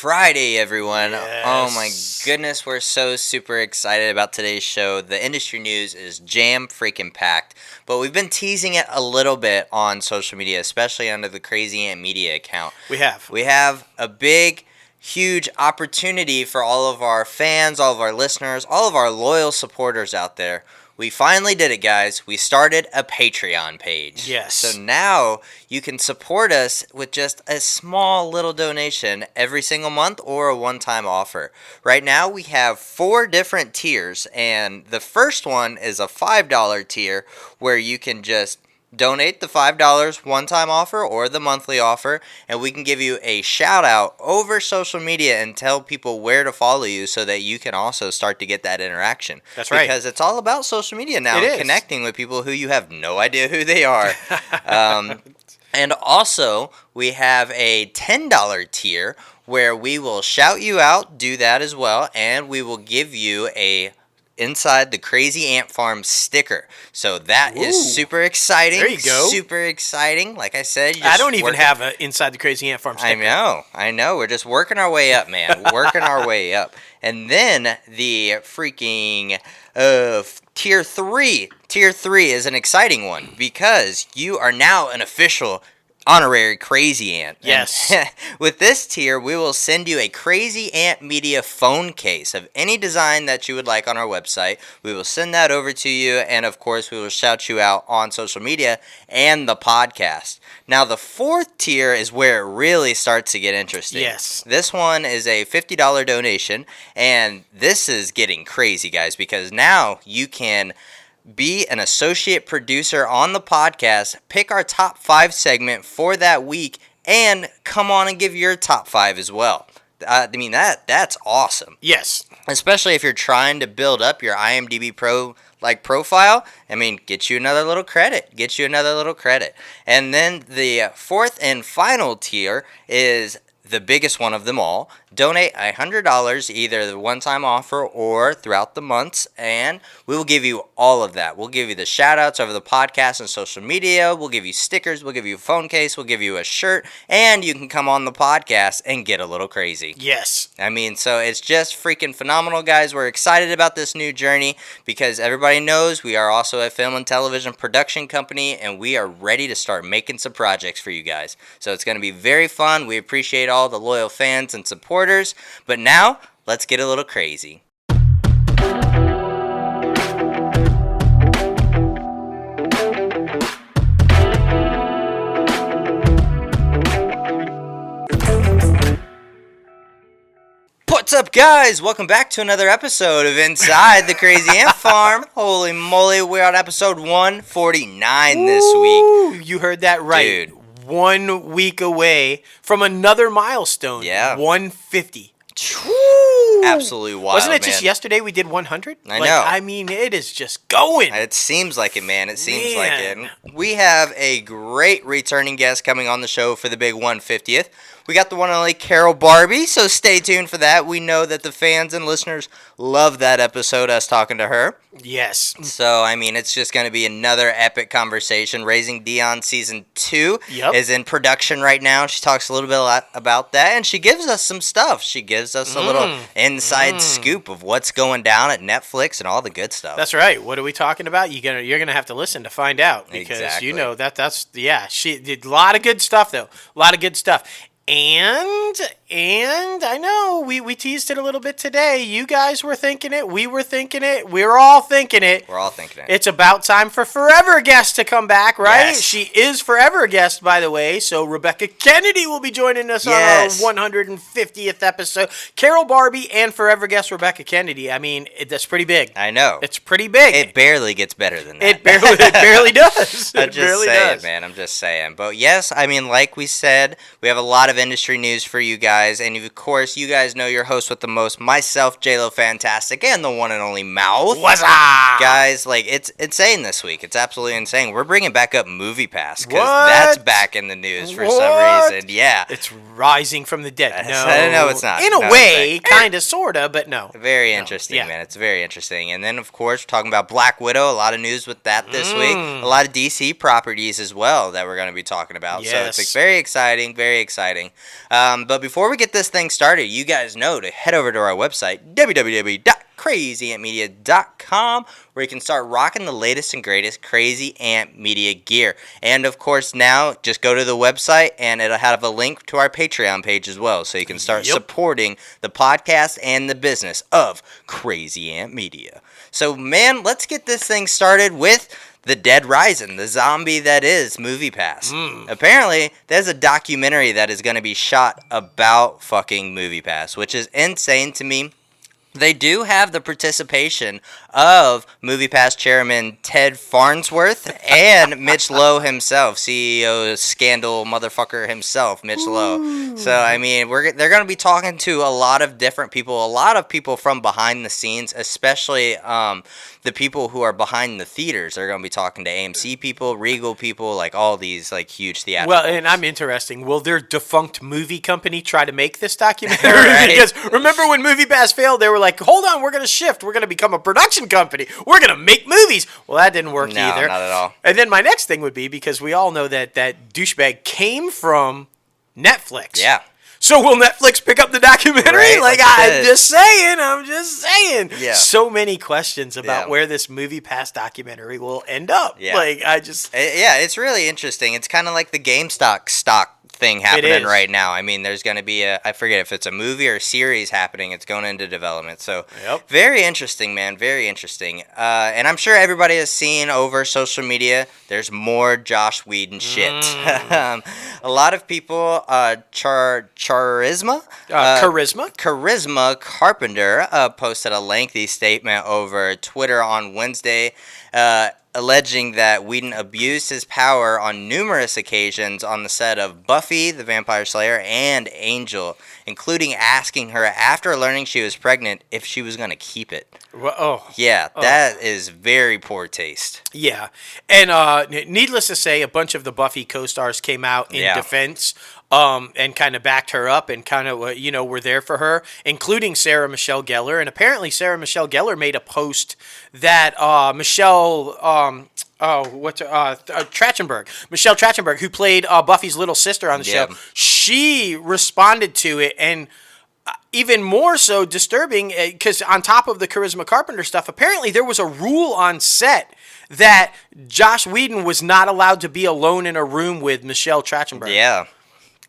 Friday, everyone. Yes. Oh my goodness, we're so super excited about today's show. The industry news is jam freaking packed, but we've been teasing it a little bit on social media, especially under the Crazy Ant Media account. We have a big, huge opportunity for all of our fans, all of our listeners, all of our loyal supporters out there. We finally did it, guys. We started a Patreon page. Yes. So now you can support us with just a small little donation every single month or a one-time offer. Right now we have 4 different tiers, and the first one is a $5 tier where you can just donate the $5 one-time offer or the monthly offer, and we can give you a shout out over social media and tell people where to follow you so that you can also start to get that interaction. That's right. Because it's all about social media now, It is. connecting with people who you have no idea who they are. And also, we have a $10 tier where we will shout you out, do that as well, and we will give you a Inside the Crazy Ant Farm sticker. So that is super exciting. There you go. Super exciting. Like I said, I don't even have a Inside the Crazy Ant Farm sticker. I know. We're just working our way up, man. Working our way up. And then the freaking tier 3. Tier 3 is an exciting one because you are now an official honorary Crazy Ant. Yes. And with this tier, we will send you a Crazy Ant Media phone case of any design that you would like on our website. We will send that over to you, and of course, we will shout you out on social media and the podcast. Now, the 4th tier is where it really starts to get interesting. Yes. This one is a $50 donation, and this is getting crazy, guys, because now you can be an associate producer on the podcast, pick our top 5 segment for that week, and come on and give your top 5 as well. I mean, that's awesome. Yes. Especially if you're trying to build up your IMDb Pro profile. I mean, get you another little credit. And then the 4th and final tier is the biggest one of them all. Donate $100, either the one-time offer or throughout the months, and we will give you all of that. We'll give you the shout-outs over the podcast and social media. We'll give you stickers. We'll give you a phone case. We'll give you a shirt, and you can come on the podcast and get a little crazy. Yes. I mean, so it's just freaking phenomenal, guys. We're excited about this new journey because everybody knows we are also a film and television production company, and we are ready to start making some projects for you guys. So it's going to be very fun. We appreciate all the loyal fans and supporters. But now, let's get a little crazy. What's up, guys? Welcome back to another episode of Inside the Crazy Ant Farm. Holy moly, we're on episode 149 this week. You heard that right. Dude. 1 week away from another milestone. Yeah. 150. Absolutely wild, Wasn't it just man. yesterday we did 100? I know. I mean, it is just going. It seems like it, man. It seems like it. We have a great returning guest coming on the show for the big 150th. We got the one and only Carol Barbie, so stay tuned for that. We know that the fans and listeners love that episode, us talking to her. Yes. So, I mean, it's just going to be another epic conversation. Raising Dion Season 2 is in production right now. She talks a little bit about that, and she gives us some stuff. She gives us a little inside scoop of what's going down at Netflix and all the good stuff. That's right. What are we talking about? You're gonna have to listen to find out because you know that's she did a lot of good stuff though. A lot of good stuff. And I know we teased it a little bit today. You guys were thinking it. We were thinking it. We're all thinking it. We're all thinking it. It's about time for Forever Guest to come back, right? Yes. She is Forever Guest, by the way. So Rebecca Kennedy will be joining us on our 150th episode. Carol Barbie and Forever Guest Rebecca Kennedy. I mean, that's pretty big. I know. It's pretty big. It barely gets better than that. It barely does. I'm just saying, man. I'm just saying. But yes, I mean, like we said, we have a lot of industry news for you guys, and of course, you guys know your host with the most, myself, JLo Fantastic, and the one and only Mouth. What's up? Guys, like, it's insane this week. It's absolutely insane. We're bringing back up Movie Pass, because that's back in the news for some reason. Yeah. It's rising from the dead. No, it's not. In a way, kind of, sort of, but no. Very interesting, man. It's very interesting. And then, of course, we're talking about Black Widow. A lot of news with that this week. A lot of DC properties as well that we're going to be talking about. Yes. So it's very exciting, very exciting. thing. But before we get this thing started, you guys know to head over to our website, www.crazyantmedia.com, where you can start rocking the latest and greatest Crazy Ant Media gear. And of course, now just go to the website and it'll have a link to our Patreon page as well, so you can start supporting the podcast and the business of Crazy Ant Media. So, man, let's get this thing started with The Dead Rising, the zombie that is MoviePass. Apparently, there's a documentary that is going to be shot about fucking MoviePass, which is insane to me. They do have the participation of MoviePass chairman Ted Farnsworth and Mitch Lowe himself, CEO scandal motherfucker himself, Mitch Lowe. So, I mean, they're going to be talking to a lot of different people, a lot of people from behind the scenes, especially the people who are behind the theaters. They're going to be talking to AMC people, Regal people, like all these like huge theatricals. Well, and I'm interesting. Will their defunct movie company try to make this documentary? Right. Because remember when MoviePass failed, they were like, hold on, we're going to shift. We're going to become a production company. We're going to make movies. Well, that didn't work either. No, not at all. And then my next thing would be, because we all know that douchebag came from Netflix. Yeah. So will Netflix pick up the documentary? Right, like, I'm just saying. Yeah. So many questions about where this MoviePass documentary will end up. Yeah. Like, it's really interesting. It's kind of like the GameStop stock thing happening right now. I mean, there's going to be I forget if it's a movie or a series happening. It's going into development. So very interesting, man. Very interesting. And I'm sure everybody has seen over social media, there's more Josh Whedon shit. A lot of people, Charisma Carpenter posted a lengthy statement over Twitter on Wednesday, alleging that Whedon abused his power on numerous occasions on the set of Buffy the Vampire Slayer and Angel, including asking her after learning she was pregnant if she was going to keep it. That is very poor taste. Yeah, and needless to say, a bunch of the Buffy co-stars came out in defense and kind of backed her up and kind of, were there for her, including Sarah Michelle Gellar. And apparently Sarah Michelle Gellar made a post that Michelle Trachtenberg, who played Buffy's little sister on the show, she responded to it, and even more so disturbing, because on top of the Charisma Carpenter stuff, apparently there was a rule on set that Josh Whedon was not allowed to be alone in a room with Michelle Trachtenberg. Yeah.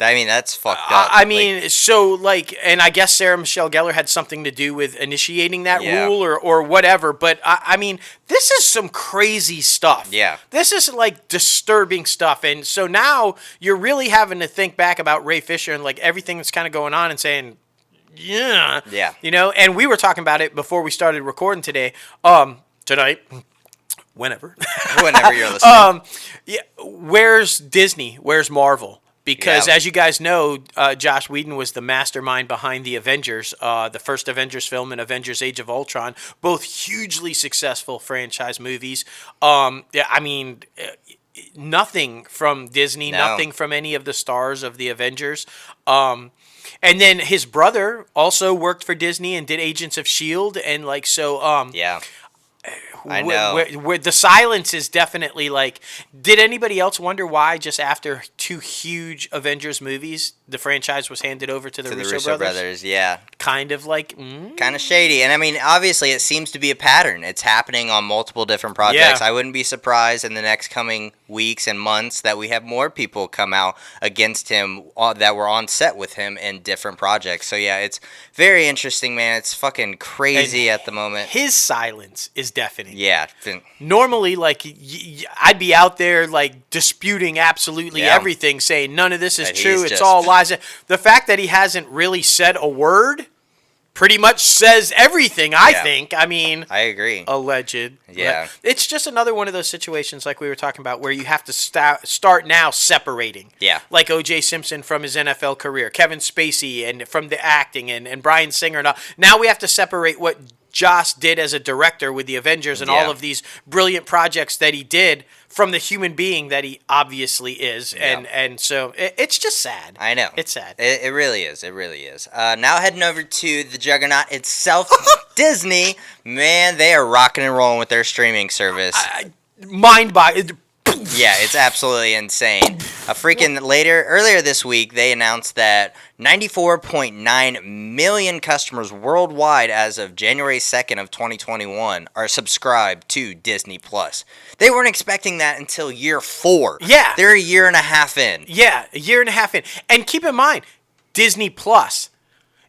I mean, that's fucked up. And I guess Sarah Michelle Gellar had something to do with initiating that rule or whatever. But, I mean, this is some crazy stuff. Yeah. This is, like, disturbing stuff. And so now you're really having to think back about Ray Fisher and, like, everything that's kind of going on and saying, yeah. And we were talking about it before we started recording today. Tonight. Whenever you're listening. Where's Disney? Where's Marvel? Because as you guys know, Josh Whedon was the mastermind behind the Avengers, the first Avengers film and Avengers Age of Ultron, both hugely successful franchise movies. Nothing from Disney, nothing from any of the stars of the Avengers. And then his brother also worked for Disney and did Agents of S.H.I.E.L.D. And I know. Where the silence is definitely like, did anybody else wonder why just after two huge Avengers movies, the franchise was handed over to the Russo brothers? Yeah. Kind of like... Kind of shady. And I mean, obviously it seems to be a pattern. It's happening on multiple different projects. I wouldn't be surprised in the next coming weeks and months that we have more people come out against him that were on set with him in different projects. So yeah, it's very interesting, man. It's fucking crazy at the moment. His silence is deafening. Yeah. Normally, like, I'd be out there, like, disputing absolutely everything, saying none of this is true, it's all lies. The fact that he hasn't really said a word pretty much says everything, I think. I mean... I agree. Alleged. Yeah. It's just another one of those situations like we were talking about where you have to start now separating. Yeah. Like O.J. Simpson from his NFL career, Kevin Spacey and from the acting, and Bryan Singer. Now we have to separate what Joss did as a director with the Avengers and all of these brilliant projects that he did from the human being that he obviously is. And so it's just sad. I know. It's sad. It really is. It really is. Now heading over to the juggernaut itself, Disney. Man, they are rocking and rolling with their streaming service. Mind-boggling. Yeah, it's absolutely insane. Earlier this week, they announced that 94.9 million customers worldwide as of January 2nd of 2021 are subscribed to Disney Plus. They weren't expecting that until year 4. Yeah. They're a year and a half in. Yeah, a year and a half in. And keep in mind, Disney Plus,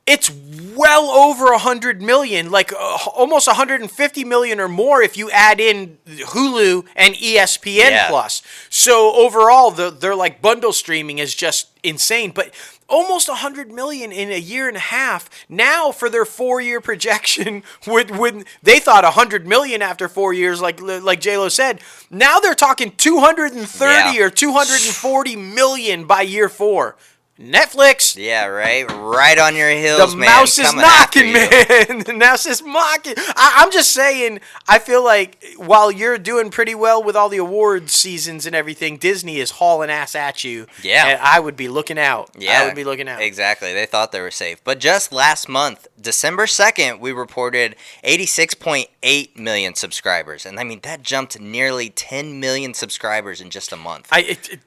it's well over 100 million, like almost 150 million or more if you add in Hulu and ESPN Plus. So overall, they're like bundle streaming is just insane. But almost 100 million in a year and a half. Now for their 4-year projection, would they thought 100 million after 4 years, like J-Lo said. Now they're talking 230 or 240 million by year 4. Netflix. Yeah, right on your heels, the man. Mouse is knocking, man. The mouse is mocking. I'm just saying, I feel like while you're doing pretty well with all the awards seasons and everything, Disney is hauling ass at you. Yeah. And I would be looking out. Yeah, I would be looking out. Exactly. They thought they were safe. But just last month, December 2nd, we reported 86.8 million subscribers. And I mean, that jumped nearly 10 million subscribers in just a month.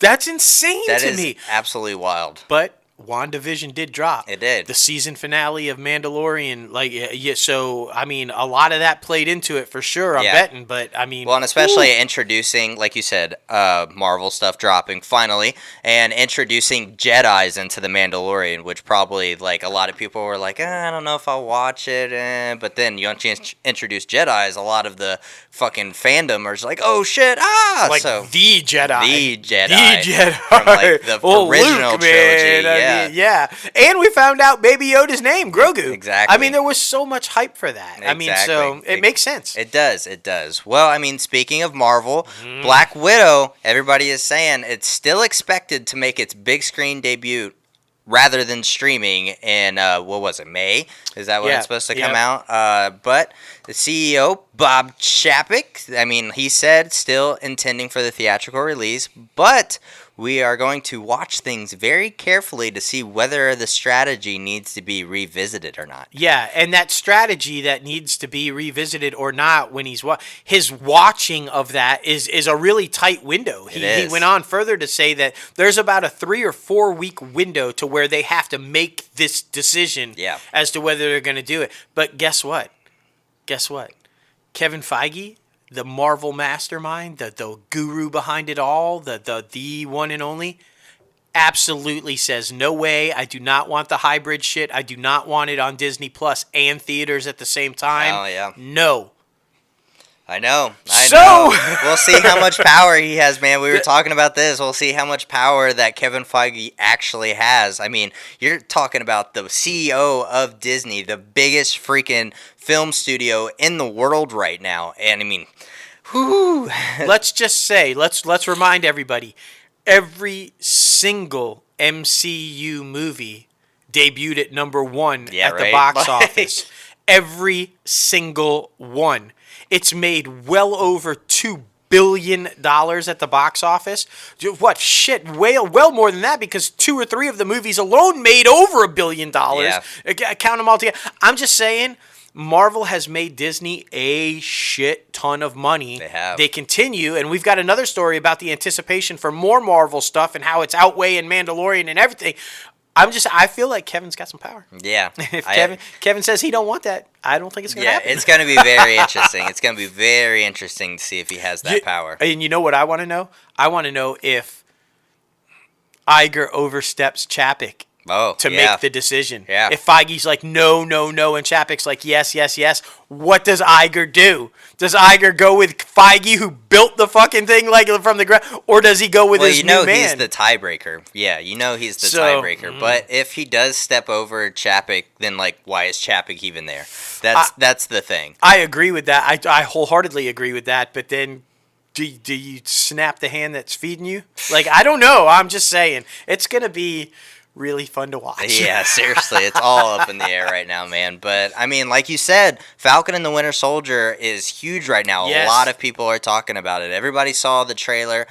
That's insane to me. That is absolutely wild. But WandaVision did drop. It did. The season finale of Mandalorian, so I mean, a lot of that played into it for sure. I'm betting, but I mean, well, and especially introducing, like you said, Marvel stuff dropping finally, and introducing Jedis into the Mandalorian, which probably like a lot of people were like, I don't know if I'll watch it, but then you introduce Jedis, a lot of the fucking fandom are just like, oh shit, like so the Jedi from like the original Luke, trilogy. Man. Yeah. And we found out Baby Yoda's name, Grogu. Exactly. I mean, there was so much hype for that. Exactly. I mean, so it makes sense. It does. Well, I mean, speaking of Marvel, Black Widow, everybody is saying it's still expected to make its big screen debut rather than streaming in, what was it, May? Is that when it's supposed to come out? But the CEO, Bob Chapek, I mean, he said still intending for the theatrical release, but we are going to watch things very carefully to see whether the strategy needs to be revisited or not. Yeah, and that strategy that needs to be revisited or not when his watching of that is a really tight window. He went on further to say that there's about a 3 or 4 week window to where they have to make this decision as to whether they're going to do it. But guess what? Kevin Feige, the Marvel mastermind, the guru behind it all, the one and only, absolutely says, no way, I do not want the hybrid shit. I do not want it on Disney Plus and theaters at the same time. Oh, yeah. No. I know. We'll see how much power he has, man. We were talking about this. We'll see how much power that Kevin Feige actually has. I mean, you're talking about the CEO of Disney, the biggest freaking film studio in the world right now. And I mean, whoo. Let's just say, let's remind everybody, every single MCU movie debuted at number 1 at the box office. Every single one. It's made well over $2 billion at the box office. What shit? Well more than that, because 2 or 3 of the movies alone made over $1 billion. Yeah. Count them all together. I'm just saying, Marvel has made Disney a shit ton of money. They have. They continue, and we've got another story about the anticipation for more Marvel stuff and how it's outweighing Mandalorian and everything. I feel like Kevin's got some power. Yeah. If Kevin says he don't want that, I don't think it's going to happen. Yeah, it's going to be very interesting. It's going to be very interesting to see if he has that power. And you know what I want to know? I want to know if Iger oversteps Chapek to make the decision. Yeah. If Feige's like, no, and Chapek's like, yes, what does Iger do? Does Iger go with Feige, who built the fucking thing like from the ground, or does he go with his new man? He's the tiebreaker. Yeah, he's the tiebreaker. But if he does step over Chapek, then like, why is Chapek even there? That's the thing. I agree with that. I wholeheartedly agree with that. But then, do you snap the hand that's feeding you? Like, I don't know. I'm just saying it's gonna be really fun to watch. Yeah, seriously, it's all up in the air right now, man. But I mean, like you said, Falcon and the Winter Soldier is huge right now. Yes. A lot of people are talking about it. Everybody saw the trailer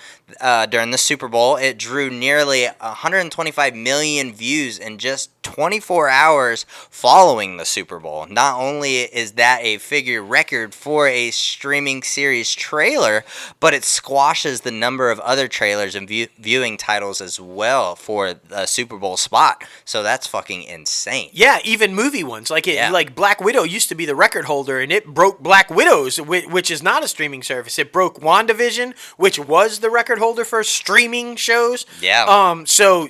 during the Super Bowl. It drew nearly 125 million views in just 24 hours following the Super Bowl. Not only is that a figure record for a streaming series trailer, but it squashes the number of other trailers and viewing titles as well for a Super Bowl spot. So that's fucking insane. Yeah, even movie ones. Like Black Widow used to be the record holder, and it broke Black Widows, which is not a streaming service. It broke WandaVision, which was the record holder for streaming shows. Yeah. So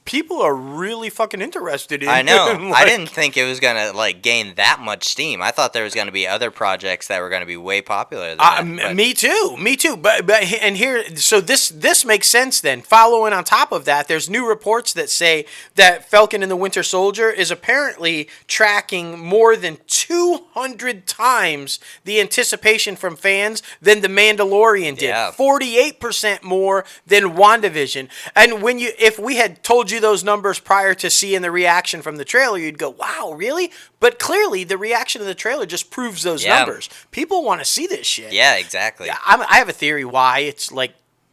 people are really fucking interested in. I know. I didn't think it was gonna gain that much steam. I thought there was gonna be other projects that were gonna be way popular than that. Me too. But and here, so this makes sense then. Following on top of that, there's new reports that say that Falcon and the Winter Soldier is apparently tracking more than 200 times the anticipation from fans than The Mandalorian did. Yeah. 48% more than WandaVision. And if we had told you those numbers prior to seeing the reaction from the trailer, you'd go, wow, really? But clearly, the reaction of the trailer just proves those numbers. People want to see this shit. Yeah, exactly. I have a theory why it's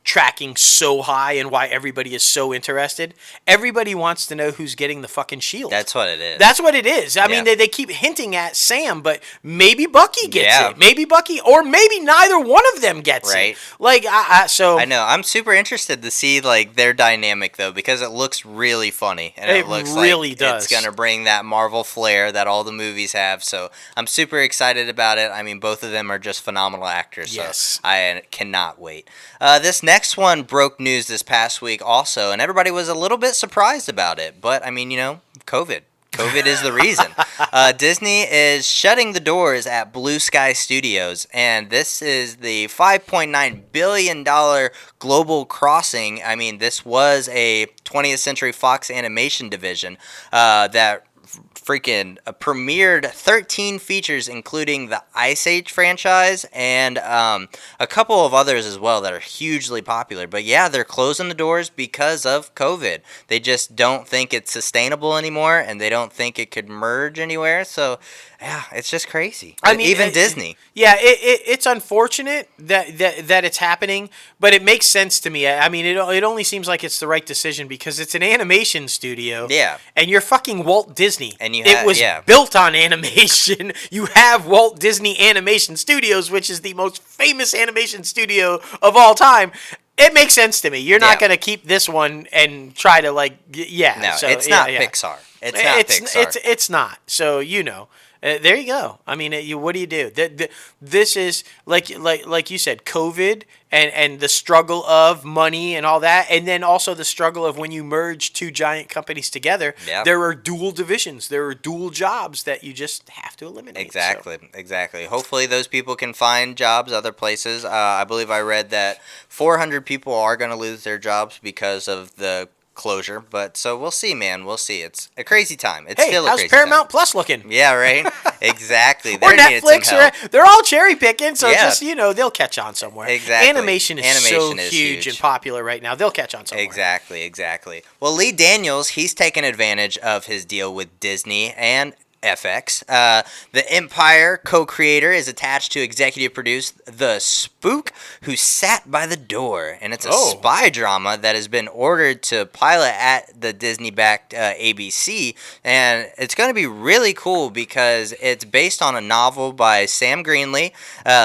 tracking so high and why everybody is so interested. Everybody wants to know who's getting the fucking shield. That's what it is. That's what it is. I mean, they keep hinting at Sam, but maybe Bucky gets it. Maybe Bucky, or maybe neither one of them gets it. I know. I'm super interested to see their dynamic though, because it looks really funny, and it looks really does. It's gonna bring that Marvel flair that all the movies have. So I'm super excited about it. I mean, both of them are just phenomenal actors. Yes. So I cannot wait. This next one broke news this past week also, and everybody was a little bit surprised about it. But, I mean, COVID. COVID is the reason. Disney is shutting the doors at Blue Sky Studios, and this is the $5.9 billion global crossing. I mean, this was a 20th Century Fox animation division that freaking premiered 13 features, including the Ice Age franchise and a couple of others as well that are hugely popular. But yeah, they're closing the doors because of COVID. They just don't think it's sustainable anymore, and they don't think it could merge anywhere. So yeah, it's just crazy. I mean, even Disney. Yeah, it's unfortunate that it's happening, but it makes sense to me. I mean, it only seems like it's the right decision because it's an animation studio. Yeah. And you're fucking Walt Disney. And it was built on animation. You have Walt Disney Animation Studios, which is the most famous animation studio of all time. It makes sense to me. You're not going to keep this one and try to No, it's not Pixar. It's not Pixar. It's not. So there you go. I mean, what do you do? This is like you said, COVID and the struggle of money and all that, and then also the struggle of when you merge two giant companies together. Yep. There are dual divisions. There are dual jobs that you just have to eliminate. Exactly. Hopefully, those people can find jobs other places. I believe I read that 400 people are going to lose their jobs because of the closure, but so we'll see, man. We'll see. It's a crazy time. It's still a crazy time. How's Paramount Plus looking? Yeah, right. Exactly. Or Netflix. They're all cherry picking, so just they'll catch on somewhere. Exactly. Animation is so huge and popular right now. They'll catch on somewhere. Exactly. Well, Lee Daniels, he's taken advantage of his deal with Disney and FX. The Empire co-creator is attached to executive produce The Spook, Who Sat by the Door, and it's a spy drama that has been ordered to pilot at the Disney-backed ABC, and it's going to be really cool because it's based on a novel by Sam Greenlee.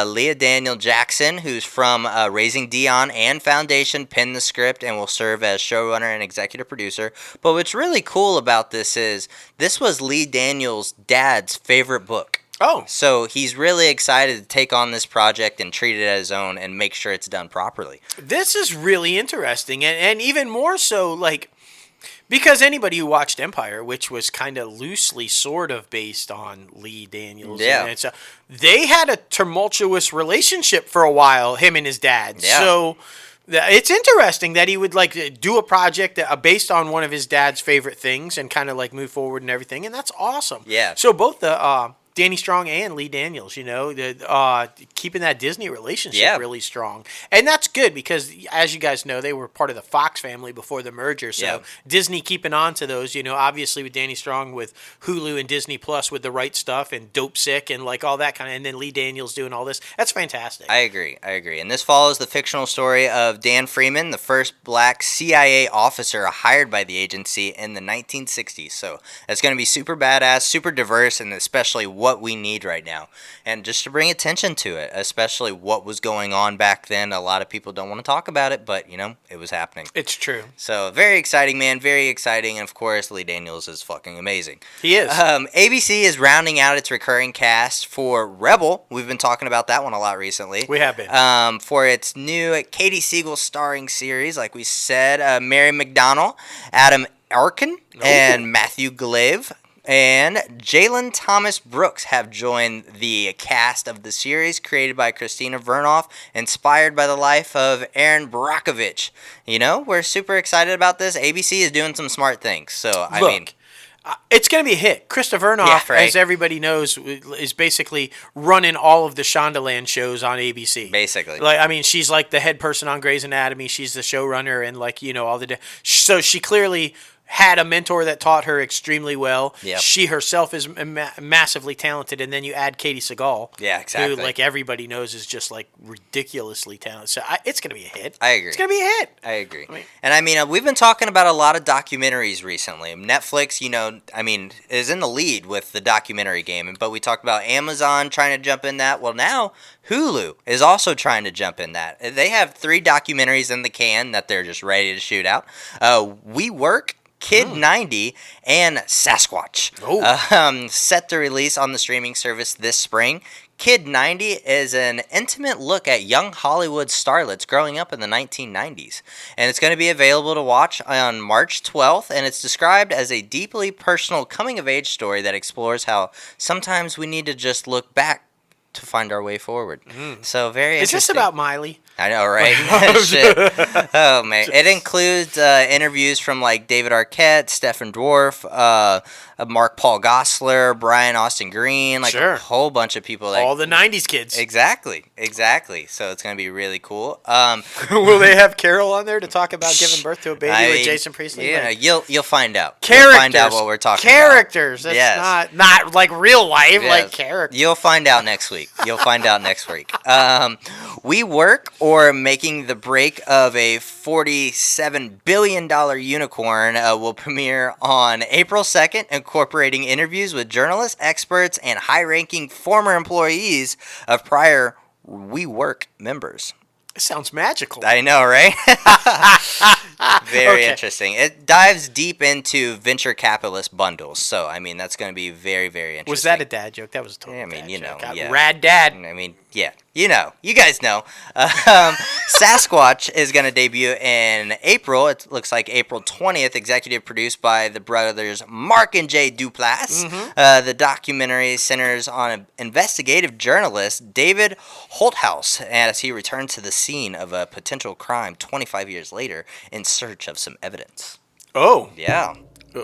Leah Daniel Jackson, who's from Raising Dion and Foundation, penned the script and will serve as showrunner and executive producer. But what's really cool about this is this was Lee Daniels' dad's favorite book. Oh. So he's really excited to take on this project and treat it as his own and make sure it's done properly. This is really interesting, and even more so, because anybody who watched Empire, which was kind of loosely sort of based on Lee Daniels, they had a tumultuous relationship for a while, him and his dad. Yeah. So it's interesting that he would do a project based on one of his dad's favorite things and kind of move forward and everything, and that's awesome. Yeah. So both the Danny Strong and Lee Daniels, keeping that Disney relationship Yeah. really strong. And that's good because, as you guys know, they were part of the Fox family before the merger. So Yeah. Disney keeping on to those, obviously with Danny Strong with Hulu and Disney Plus with The Right Stuff and Dope Sick and like all that kind of, and then Lee Daniels doing all this. That's fantastic. I agree. And this follows the fictional story of Dan Freeman, the first black CIA officer hired by the agency in the 1960s. So it's going to be super badass, super diverse, and especially what we need right now. And just to bring attention to it, especially what was going on back then. A lot of people don't want to talk about it, but, it was happening. It's true. So very exciting, man. Very exciting. And, of course, Lee Daniels is fucking amazing. He is. ABC is rounding out its recurring cast for Rebel. We've been talking about that one a lot recently. We have been. For its new Katie Siegel starring series, like we said, Mary McDonnell, Adam Arkin, and Matthew Glave. And Jalen Thomas Brooks have joined the cast of the series created by Christina Vernoff, inspired by the life of Aaron Brockovich. We're super excited about this. ABC is doing some smart things. So, I mean... It's going to be a hit. Krista Vernoff, as everybody knows, is basically running all of the Shondaland shows on ABC. Basically. She's like the head person on Grey's Anatomy. She's the showrunner and all the... So she clearly had a mentor that taught her extremely well. Yep. She herself is massively talented, and then you add Katie Sagal. Yeah, exactly. Who, like everybody knows, is just like ridiculously talented. So it's going to be a hit. I agree. It's going to be a hit. I agree. We've been talking about a lot of documentaries recently. Netflix, is in the lead with the documentary game, but we talked about Amazon trying to jump in that. Well, now Hulu is also trying to jump in that. They have 3 documentaries in the can that they're just ready to shoot out. We Work, Kid 90, and Sasquatch. Set to release on the streaming service this spring. Kid 90 is an intimate look at young Hollywood starlets growing up in the 1990s. And it's going to be available to watch on March 12th, and it's described as a deeply personal coming-of-age story that explores how sometimes we need to just look back to find our way forward. So very interesting. Is this about Miley? I know, right? Shit. Oh, man. It includes interviews from, like, David Arquette, Stephen Dwarf, Mark Paul Gosselaar, Brian Austin Green, like a whole bunch of people. All the 90s kids. Exactly. So it's going to be really cool. Will they have Carol on there to talk about giving birth to a baby with Jason Priestley? Yeah, you'll find out. Characters. You'll find out what we're talking about. Characters. That's not like real life, like characters. You'll find out next week. We Work, or Making the Break of a $47 billion unicorn, will premiere on April 2nd, incorporating interviews with journalists, experts, and high-ranking former employees of prior We Work members. It sounds magical. I know, right? Very interesting. It dives deep into venture capitalist bundles. So, that's going to be very, very interesting. Was that a dad joke? That was a total dad joke. Yeah. Rad dad. Yeah. You guys know. Sasquatch is going to debut in April. It looks like April 20th, executive produced by the brothers Mark and Jay Duplass. The documentary centers on investigative journalist David Holthouse as he returns to the scene of a potential crime 25 years later in search of some evidence. Oh. Yeah. A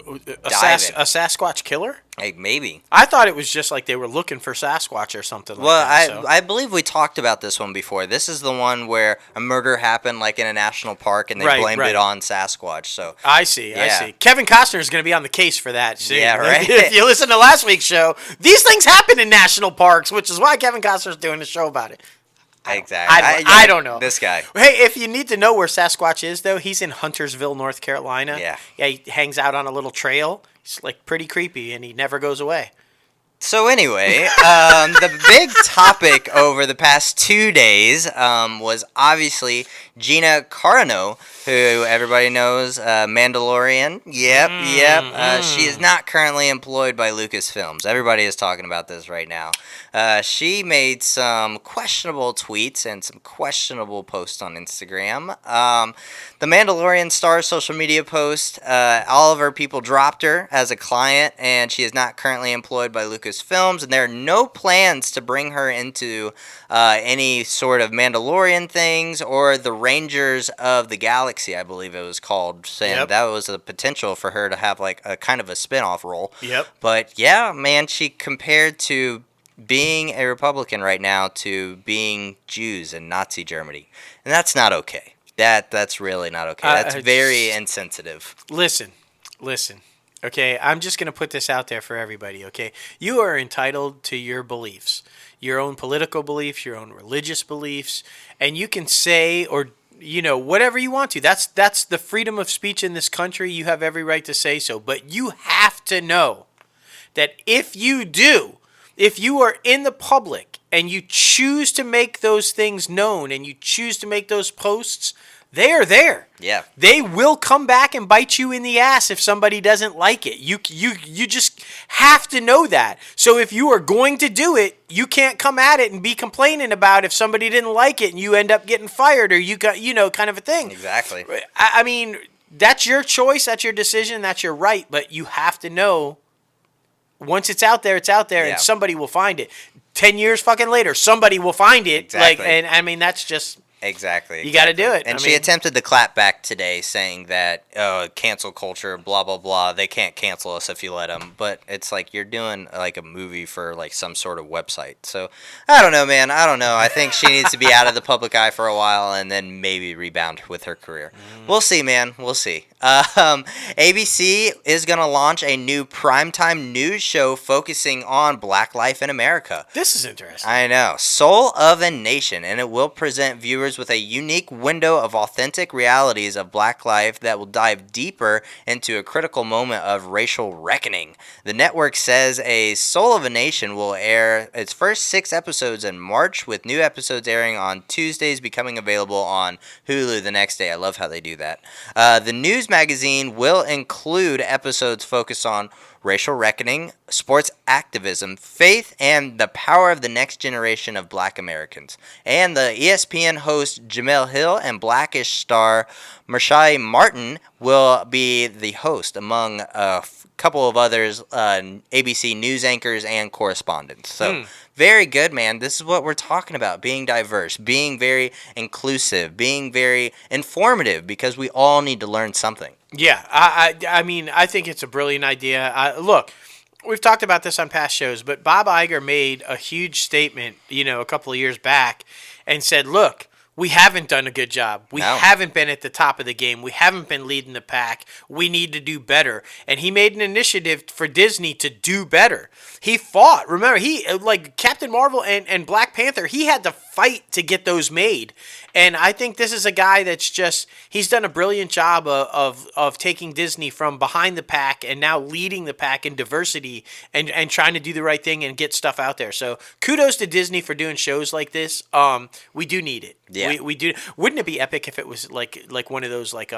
Sasquatch killer? Maybe. I thought it was just like they were looking for Sasquatch or something like that. Well, I believe we talked about this one before. This is the one where a murder happened like in a national park and they blamed it on Sasquatch. So I see. Kevin Costner is going to be on the case for that. See? Yeah, right. If you listen to last week's show, these things happen in national parks, which is why Kevin Costner's doing a show about it. Exactly. I don't know. This guy. Hey, if you need to know where Sasquatch is, though, he's in Huntersville, North Carolina. Yeah. Yeah, he hangs out on a little trail. He's like pretty creepy, and he never goes away. So anyway, the big topic over the past 2 days was obviously Gina Carano, who everybody knows, Mandalorian. Yep. She is not currently employed by Lucasfilms. Everybody is talking about this right now. She made some questionable tweets and some questionable posts on Instagram. The Mandalorian star's social media post, all of her people dropped her as a client, and she is not currently employed by Lucasfilms. Lucasfilms, and there are no plans to bring her into any sort of Mandalorian things or the Rangers of the Galaxy, I believe it was called, saying that was a potential for her to have like a kind of a spin-off role. Yep. But yeah, man, she compared to being a Republican right now to being Jews in Nazi Germany, and that's not okay. That's really not okay. That's very insensitive. Listen. Okay, I'm just going to put this out there for everybody, okay? You are entitled to your beliefs, your own political beliefs, your own religious beliefs, and you can say or whatever you want to. That's the freedom of speech in this country. You have every right to say so, but you have to know that if you are in the public and you choose to make those things known and you choose to make those posts, they are there. Yeah. They will come back and bite you in the ass if somebody doesn't like it. You just have to know that. So if you are going to do it, you can't come at it and be complaining about if somebody didn't like it and you end up getting fired or you got, kind of a thing. Exactly. I mean, that's your choice, that's your decision, that's your right, but you have to know once it's out there, and somebody will find it. 10 years fucking later, somebody will find it. Exactly. And I mean, that's just... Exactly. You got to do it. And she attempted to clap back today, saying that cancel culture, blah blah blah. They can't cancel us if you let them. But it's like you're doing like a movie for like some sort of website. So I don't know, man. I don't know. I think she needs to be out of the public eye for a while and then maybe rebound with her career. We'll see, man. We'll see. ABC is going to launch a new primetime news show focusing on Black life in America. This is interesting. I know. Soul of a Nation, and it will present viewers with a unique window of authentic realities of Black life that will dive deeper into a critical moment of racial reckoning. The network says a Soul of a Nation will air its first 6 episodes in March, with new episodes airing on Tuesdays, becoming available on Hulu the next day. I love how they do that. The news magazine will include episodes focused on racial reckoning, sports activism, faith, and the power of the next generation of Black Americans. And the ESPN host Jamel Hill and Blackish star Marsai Martin will be the host, among a couple of others, ABC news anchors and correspondents. So very good, man. This is what we're talking about, being diverse, being very inclusive, being very informative, because we all need to learn something. Yeah, I mean, I think it's a brilliant idea. Look, we've talked about this on past shows, but Bob Iger made a huge statement, a couple of years back and said, look, we haven't done a good job. We haven't been at the top of the game. We haven't been leading the pack. We need to do better. And he made an initiative for Disney to do better. He fought. Remember, he like Captain Marvel and Black Panther, he had to fight to get those made. And I think this is a guy that's just, he's done a brilliant job of taking Disney from behind the pack and now leading the pack in diversity and trying to do the right thing and get stuff out there. So kudos to Disney for doing shows like this. We do need it. Yeah. We do. Wouldn't it be epic if it was like one of those like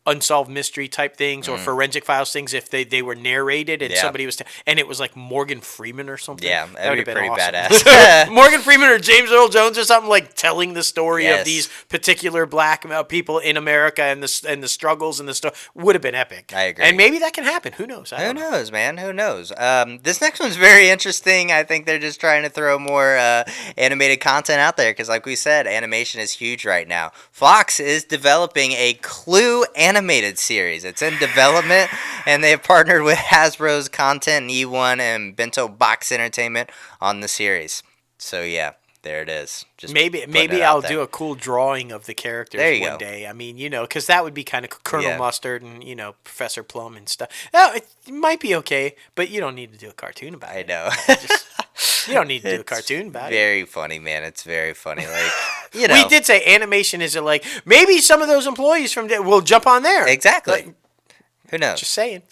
unsolved mystery type things or forensic files things if they were narrated and somebody was and it was like Morgan Freeman or something? Yeah, that that'd would be have been pretty awesome. badass. Morgan Freeman or James Earl Jones or something, like telling the story of these particular Black people in America and the struggles and the stuff would have been epic. I agree. And maybe that can happen. Who knows? Who knows, man? Who knows? This next one's very interesting. I think they're just trying to throw more animated content out there because, like we said, animation is huge right now. Fox is developing a Clue animated series. It's in development, and they have partnered with Hasbro's Content and E1 and Bento Box Entertainment on the series. So yeah, there it is. Just maybe I'll do a cool drawing of the characters one day. I mean, because that would be kind of Colonel Mustard and Professor Plum and stuff. No, it might be okay, but you don't need to do a cartoon about it. I know. You don't need to do a cartoon about it. Very funny, man. It's very funny. Like we did say animation is like maybe some of those employees from will jump on there. Exactly. Like, who knows? Just saying.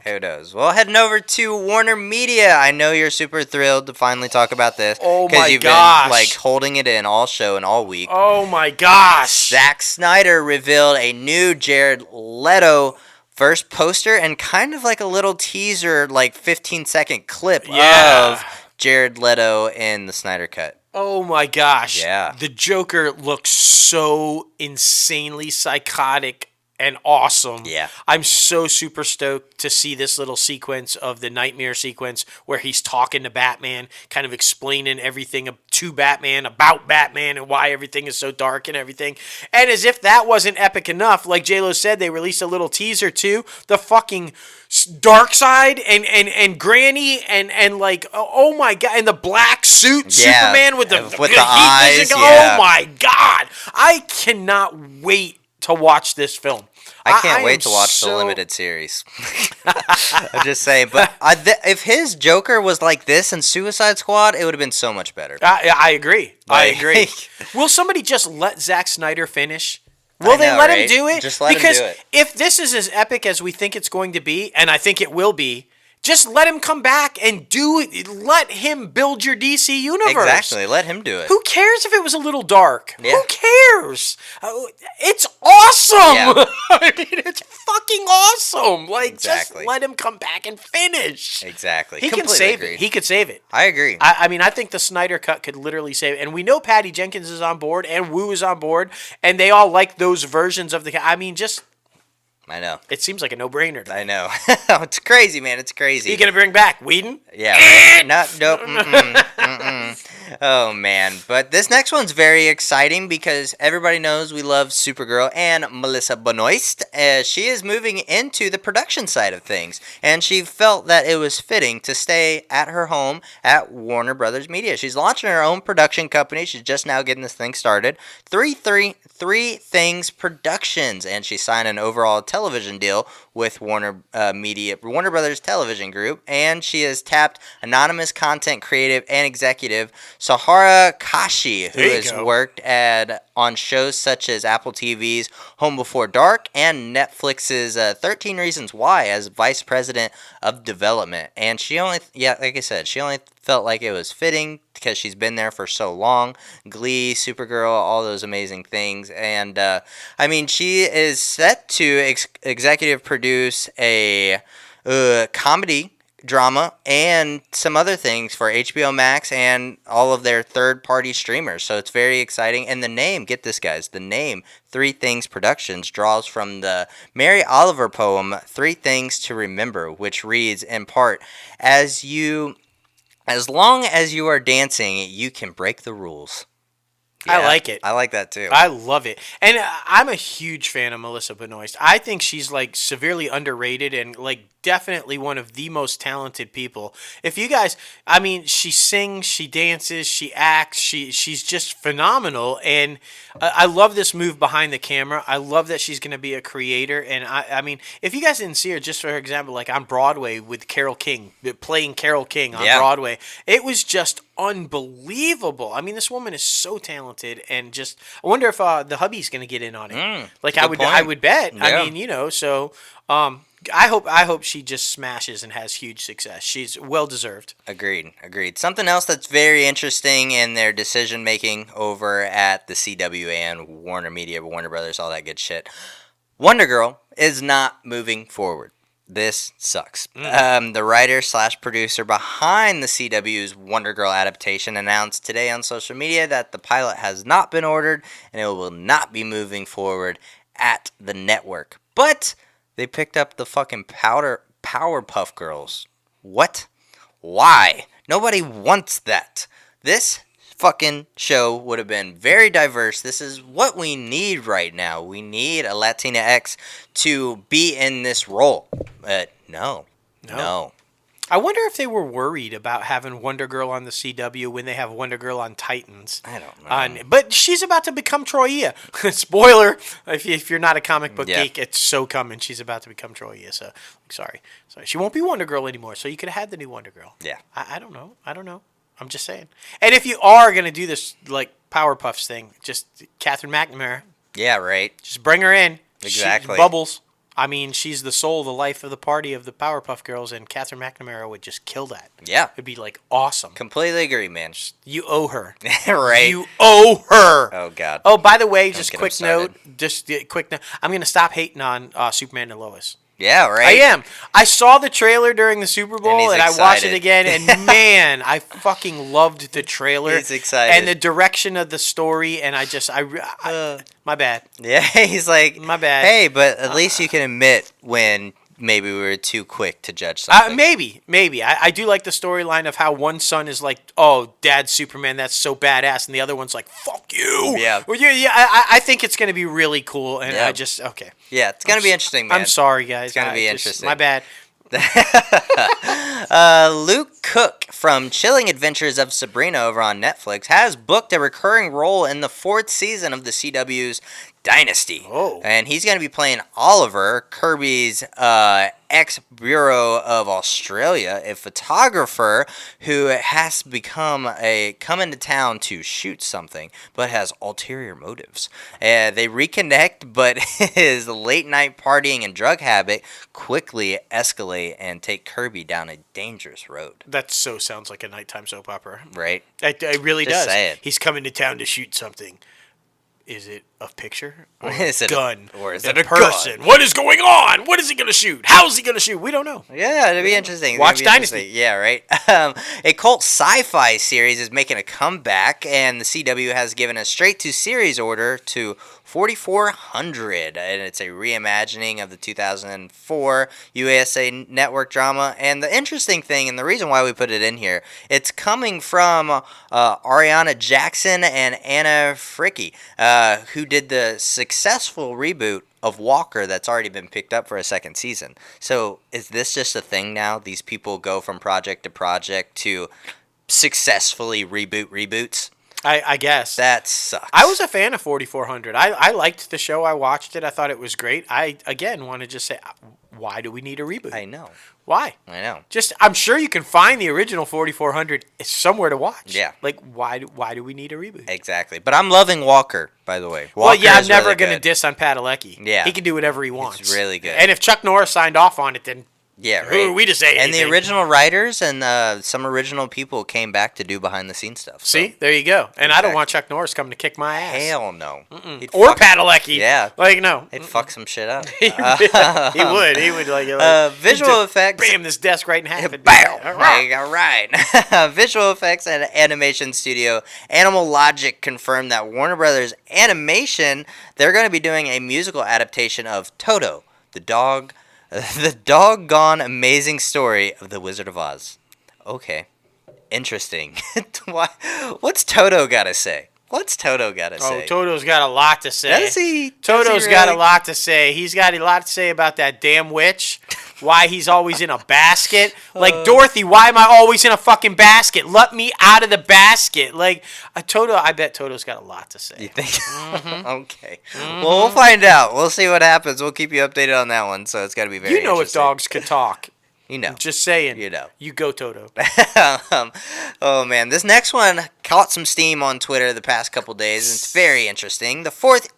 Who knows? Well, heading over to Warner Media. I know you're super thrilled to finally talk about this. Oh my gosh. Because you've been like holding it in all show and all week. Oh my gosh. Zack Snyder revealed a new Jared Leto first poster and kind of like a little teaser, like 15-second clip of Jared Leto in the Snyder Cut. Oh my gosh. Yeah. The Joker looks so insanely psychotic and awesome. Yeah. I'm so super stoked to see this little sequence of the nightmare sequence where he's talking to Batman, kind of explaining everything to Batman, about Batman, and why everything is so dark and everything. And as if that wasn't epic enough, like J-Lo said, they released a little teaser too. The fucking Dark Side and Granny and like, oh my God, and the black suit Superman with the eyes. Oh my God. I cannot wait to watch this film. I can't wait to watch the limited series. I'm just saying, but if his Joker was like this in Suicide Squad, it would have been so much better. I agree. I agree. Will somebody just let Zack Snyder finish? Will they let him do it? Just let him do it. Because if this is as epic as we think it's going to be, and I think it will be, just let him come back and do it. Let him build your DC universe. Exactly. Let him do it. Who cares if it was a little dark? Yeah. Who cares? It's awesome. Yeah. I mean, it's fucking awesome. Like, Exactly. just let him come back and finish. Exactly. He can save it. He could save it. I agree. I mean, I think the Snyder Cut could literally save it. And we know Patty Jenkins is on board and Wu is on board. And they all like those versions of the... I mean, just... I know. It seems like a no-brainer. I know. It's crazy, man. It's crazy. You gonna bring back Whedon? Yeah. Right. Nope. Oh, man. But this next one's very exciting because everybody knows we love Supergirl and Melissa Benoist. She is moving into the production side of things, and she felt that it was fitting to stay at her home at Warner Brothers Media. She's launching her own production company. She's just now getting this thing started. Three Things Productions, and she signed an overall television deal with Warner Brothers Television Group, and she has tapped anonymous content creative and executive Sahara Kashi, who has worked on shows such as Apple TV's Home Before Dark and Netflix's 13 Reasons Why as vice president of development. And she only felt like it was fitting because she's been there for so long. Glee, Supergirl, all those amazing things. And I mean, she is set to executive produce a comedy drama and some other things for HBO Max and all of their third-party streamers. So it's very exciting. And the name, get this, guys, the name Three Things Productions draws from the Mary Oliver poem Three Things to Remember, which reads in part, as long as you are dancing, you can break the rules. Yeah, I like it. I like that too. I love it. And I'm a huge fan of Melissa Benoist. I think she's like severely underrated and like definitely one of the most talented people. If you guys, I mean, she sings, she dances, she acts, she's just phenomenal. And I love this move behind the camera. I love that she's going to be a creator. And I mean, if you guys didn't see her, just for example, like on Broadway with Carole King, playing Carole King on Broadway, it was just unbelievable. I mean, this woman is so talented, and just I wonder if the hubby's going to get in on it. Like I would bet. Yeah. I mean, you know, so I hope she just smashes and has huge success. She's well deserved. Agreed. Something else that's very interesting in their decision making over at the CW and Warner Media, Warner Brothers, all that good shit. Wonder Girl is not moving forward. This sucks. The writer/producer behind the CW's Wonder Girl adaptation announced today on social media that the pilot has not been ordered and it will not be moving forward at the network. But they picked up the fucking Powerpuff Girls. What? Why? Nobody wants that. This fucking show would have been very diverse. This is what we need right now. We need a Latina X to be in this role. But no. I wonder if they were worried about having Wonder Girl on the CW when they have Wonder Girl on Titans. I don't know. But she's about to become Troia. Spoiler, if you're not a comic book geek, it's so coming. She's about to become Troia. So, sorry. She won't be Wonder Girl anymore. So you could have had the new Wonder Girl. Yeah. I don't know. I'm just saying. And if you are going to do this, like, Powerpuffs thing, just Catherine McNamara. Yeah, right. Just bring her in. Exactly. Bubbles. I mean, she's the soul, the life of the party of the Powerpuff Girls, and Catherine McNamara would just kill that. Yeah. It'd be, like, awesome. Completely agree, man. You owe her. Right. You owe her. Oh, God. Oh, by the way, just quick note. I'm going to stop hating on Superman and Lois. Yeah, I right. am. I saw the trailer during the Super Bowl, and I watched it excited. again, and man, I fucking loved the trailer. He's excited. And the direction of the story, and my bad. Yeah, he's like, My bad. hey, but at least you can admit when maybe we were too quick to judge something. Maybe. I do like the storyline of how one son is like, "Oh, Dad's Superman, that's so badass," and the other one's like, "Fuck you." Yeah. Well, I think it's going to be really cool, and Yeah. okay. Yeah, it's going to be interesting, man. I'm sorry, guys. It's going to be interesting. My bad. Luke Cook from Chilling Adventures of Sabrina over on Netflix has booked a recurring role in the 4th season of the CW's Dynasty. Oh. And he's going to be playing Oliver, Kirby's ex-Bureau of Australia, a photographer who has come into town to shoot something, but has ulterior motives. They reconnect, but his late-night partying and drug habit quickly escalate and take Kirby down a dangerous road. That so sounds like a nighttime soap opera. Right? It really Just does. say it. He's coming to town to shoot something. Is it a picture or Is a it gun? or is it a person? gun? What is going on? What is he going to shoot? How is he going to shoot? We don't know. Yeah, it'd be interesting. It'd Watch be Dynasty. interesting. Yeah, right. A cult sci-fi series is making a comeback, and the CW has given a straight-to-series order to 4400, and it's a reimagining of the 2004 USA Network drama. And the interesting thing, and the reason why we put it in here, it's coming from Ariana Jackson and Anna Fricke, who did the successful reboot of Walker that's already been picked up for a 2nd season. So is this just a thing now? These people go from project to project to successfully reboot reboots? I guess. That sucks. I was a fan of 4400. I liked the show. I watched it. I thought it was great. I, again, want to just say, why do we need a reboot? I know. Why? I know. Just, I'm sure you can find the original 4400 somewhere to watch. Yeah. Like, why do we need a reboot? Exactly. But I'm loving Walker, by the way. Walker Well, yeah, I'm is never really going to good. diss on Padalecki. Yeah. He can do whatever he wants. It's really good. And if Chuck Norris signed off on it, then Yeah, right. who are we to say And the anything? original writers and some original people came back to do behind-the-scenes stuff. So. See? There you go. And I don't Exactly. want Chuck Norris coming to kick my ass. Hell no. Or Padalecki. Yeah. Like, no. He'd fuck some shit up. He would. He would, like Visual he'd effects. bam this desk right in half. And Bow! all right. All right. Visual effects and animation studio Animal Logic confirmed that Warner Brothers Animation, they're going to be doing a musical adaptation of Toto, the doggone amazing story of the Wizard of Oz. Okay. Interesting. What's Toto got to say? What's Toto got to say? Oh, Toto's got a lot to say. Does he? Toto's got a lot to say. He's got a lot to say about that damn witch. Why he's always in a basket. Like, Dorothy, why am I always in a fucking basket? Let me out of the basket. Like, Toto, I bet Toto's got a lot to say. You think? Okay. Well, we'll find out. We'll see what happens. We'll keep you updated on that one. So it's got to be very You know if interesting. dogs could talk. You know. Just saying. You know. You go, Toto. Oh, man. This next one caught some steam on Twitter the past couple days, and it's very interesting. The 4th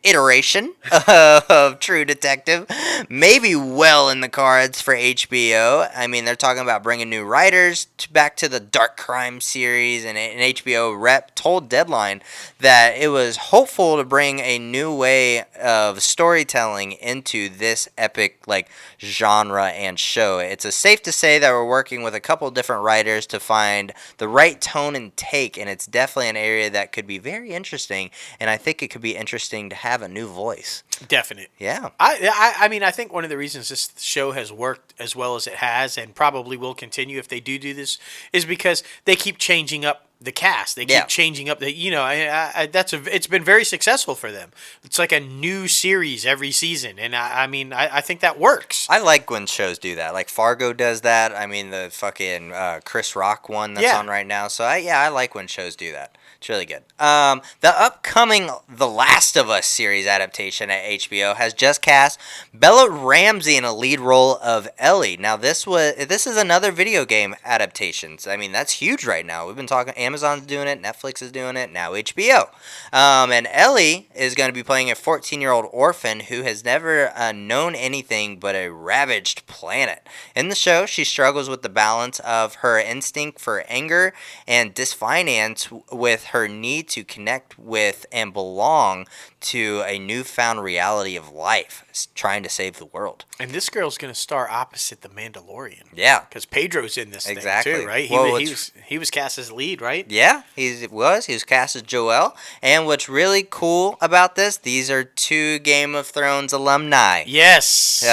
iteration of True Detective may be well in the cards for HBO. I mean, they're talking about bringing new writers back to the dark crime series, and an HBO rep told Deadline that it was hopeful to bring a new way of storytelling into this epic, like, genre and show. It's safe to say that we're working with a couple different writers to find the right tone and take, and it's definitely an area that could be very interesting, and I think it could be interesting to have a new voice. Definite. Yeah. I mean, I think one of the reasons this show has worked as well as it has, and probably will continue if they do this, is because they keep changing up the cast. They keep changing up the, it's been very successful for them. It's like a new series every season, and I think that works. I like when shows do that. Like Fargo does that. I mean, the fucking Chris Rock one that's on right now. So I like when shows do that. It's really good. The upcoming The Last of Us series adaptation at HBO has just cast Bella Ramsey in a lead role of Ellie. Now this is another video game adaptation. I mean, that's huge right now. We've been talking Amazon's doing it, Netflix is doing it, now HBO. And Ellie is going to be playing a 14-year-old orphan who has never known anything but a ravaged planet. In the show, she struggles with the balance of her instinct for anger and disfinance with her need to connect with and belong to a newfound reality of life, trying to save the world. And this girl's going to star opposite the Mandalorian. Yeah. Because Pedro's in this Exactly. thing too, right? Well, he was cast as lead, right? Yeah, he was cast as Joel. And what's really cool about this, these are 2 Game of Thrones alumni. Yes.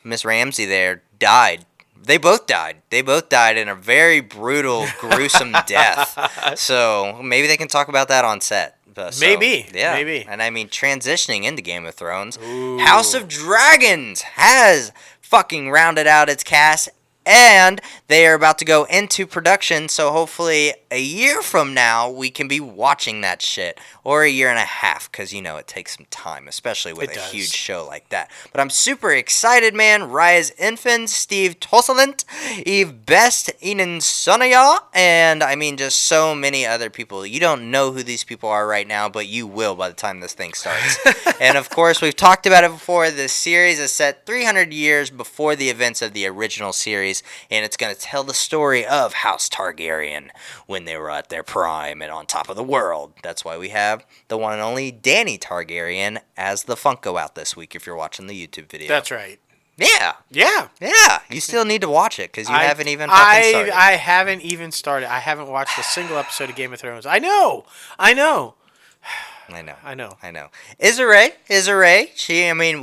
Miss Ramsey there died. They both died. They both died in a very brutal, gruesome death. So maybe they can talk about that on set. Maybe. And I mean, transitioning into Game of Thrones, House of Dragons has fucking rounded out its cast, and they are about to go into production, so hopefully a year from now we can be watching that shit. Or a year and a half, because, it takes some time, especially with a huge show like that. But I'm super excited, man. Rise Infant, Steve Tosalent, Eve Best, Enan Sonaya, and I mean just so many other people. You don't know who these people are right now, but you will by the time this thing starts. And of course, we've talked about it before. This series is set 300 years before the events of the original series, and it's going to tell the story of House Targaryen when they were at their prime and on top of the world. That's why we have the one and only Dany Targaryen as the Funko out this week if you're watching the YouTube video. That's right. Yeah. Yeah. Yeah. You still need to watch it because you haven't even fucking started. I haven't even started. I haven't watched a single episode of Game of Thrones. I know. Issa Rae,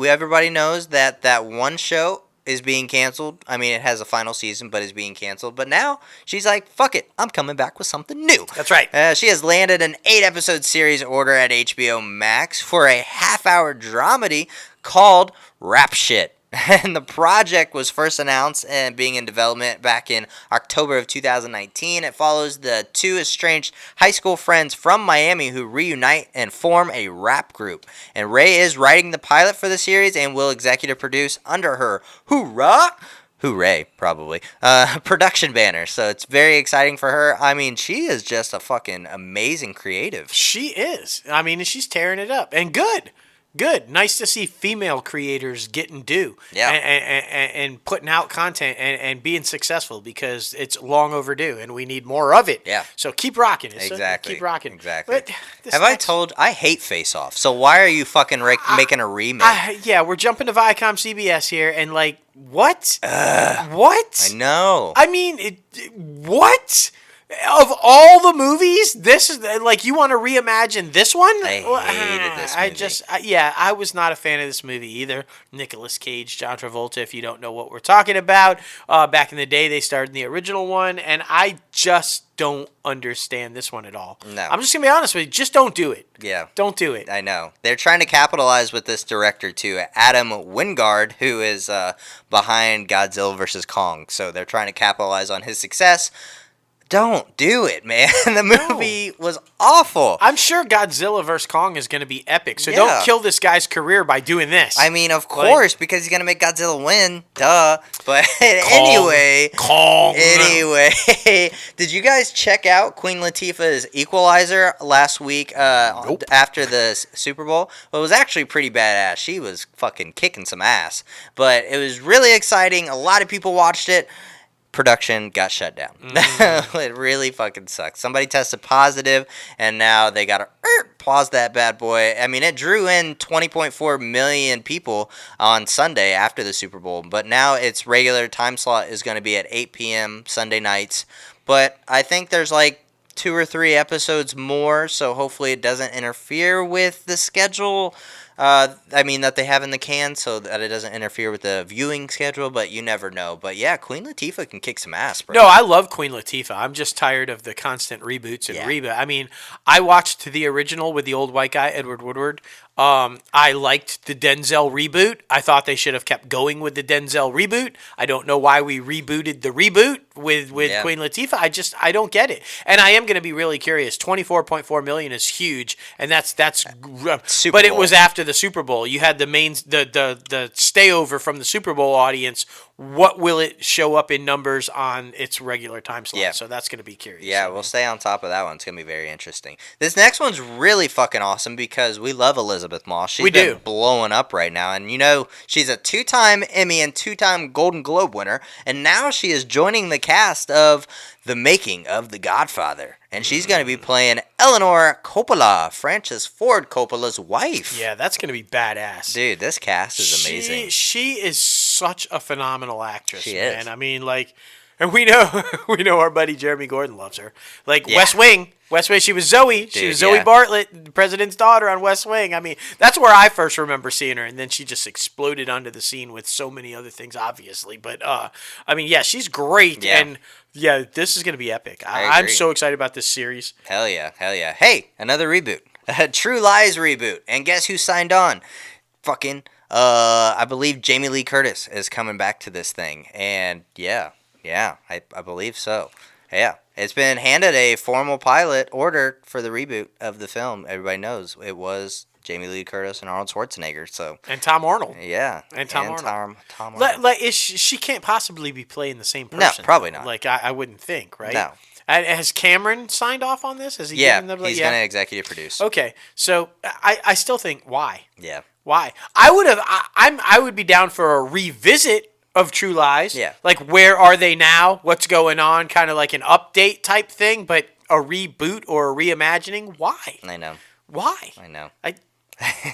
everybody knows that one show is being canceled. I mean, it has a final season, but is being canceled. But now she's like, fuck it, I'm coming back with something new. That's right. She has landed an 8-episode series order at HBO Max for a half-hour dramedy called Rap Shit. And the project was first announced and being in development back in October of 2019. It follows the 2 estranged high school friends from Miami who reunite and form a rap group. And Ray is writing the pilot for the series and will executive produce under her hooray, probably, production banner. So it's very exciting for her. I mean, she is just a fucking amazing creative. She is. I mean, she's tearing it up. And good. Good. Nice to see female creators getting due. Yeah. And putting out content and being successful because it's long overdue and we need more of it. Yeah. So keep rocking it. Exactly. Keep rocking. Exactly. I told I hate Face Off. So why are you fucking making a remake? We're jumping to Viacom CBS here and like, what? What? I know. I mean, what? Of all the movies, this is like you want to reimagine this one. I hated this movie. I was not a fan of this movie either. Nicolas Cage, John Travolta. If you don't know what we're talking about, back in the day they starred in the original one, and I just don't understand this one at all. No, I'm just gonna be honest with you. Just don't do it. Yeah, don't do it. I know they're trying to capitalize with this director too, Adam Wingard, who is behind Godzilla vs. Kong. So they're trying to capitalize on his success. Don't do it, man. The movie was awful. I'm sure Godzilla vs. Kong is going to be epic, so don't kill this guy's career by doing this. I mean, of course, because he's going to make Godzilla win. Duh. But anyway. Kong. Anyway. Did you guys check out Queen Latifah's Equalizer last week after the Super Bowl? Well, it was actually pretty badass. She was fucking kicking some ass. But it was really exciting. A lot of people watched it. Production got shut down. It really fucking sucks. Somebody tested positive, and now they got to pause that bad boy. I mean, it drew in 20.4 million people on Sunday after the Super Bowl, but now its regular time slot is going to be at 8 p.m. Sunday nights. But I think there's like 2 or 3 episodes more, so hopefully it doesn't interfere with the schedule. That they have in the can, so that it doesn't interfere with the viewing schedule, but you never know. But yeah, Queen Latifah can kick some ass, bro. No, I love Queen Latifah. I'm just tired of the constant reboots and reboot. I mean, I watched the original with the old white guy, Edward Woodward. I liked the Denzel reboot. I thought they should have kept going with the Denzel reboot. I don't know why we rebooted the reboot with Yeah. Queen Latifah. I don't get it. And I am going to be really curious. 24.4 million is huge, and that's Super but it Bowl. was after the Super Bowl. You had the the stayover from the Super Bowl audience. What will it show up in numbers on its regular time slot? Yeah. So that's going to be curious. Yeah, we'll stay on top of that one. It's going to be very interesting. This next one's really fucking awesome because we love Elizabeth Moss. She's We been do. blowing up right now. And, you know, she's a 2-time Emmy and 2-time Golden Globe winner. And now she is joining the cast of The Making of the Godfather. And she's going to be playing Eleanor Coppola, Francis Ford Coppola's wife. Yeah, that's going to be badass. Dude, this cast is amazing. She is such a phenomenal actress, She man. is. I mean, like, and we know our buddy Jeremy Gordon loves her. Like Yeah. West Wing, she was Zoe. She Dude, was Zoe yeah. Bartlett, the president's daughter on West Wing. I mean, that's where I first remember seeing her, and then she just exploded onto the scene with so many other things, obviously. But I mean, yeah, she's great, Yeah. and yeah, this is gonna be epic. I I'm agree. so excited about this series. Hell yeah, hell yeah. Hey, another reboot. A True Lies reboot. And guess who signed on? Fucking, I believe Jamie Lee Curtis is coming back to this thing. And yeah, I believe so. Yeah. It's been handed a formal pilot order for the reboot of the film. Everybody knows it was Jamie Lee Curtis and Arnold Schwarzenegger. So, And Tom Arnold. yeah. And Tom Arnold. Tom Arnold. She can't possibly be playing the same No, person. probably not. Like I wouldn't think, right? No. Has Cameron signed off on this? Has he Yeah, given them he's going to executive produce. Okay, so I still think why? Yeah. Why? I would be down for a revisit of True Lies. Yeah. Like where are they now? What's going on? Kind of like an update type thing, but a reboot or a reimagining. Why? I know. Why? I know. I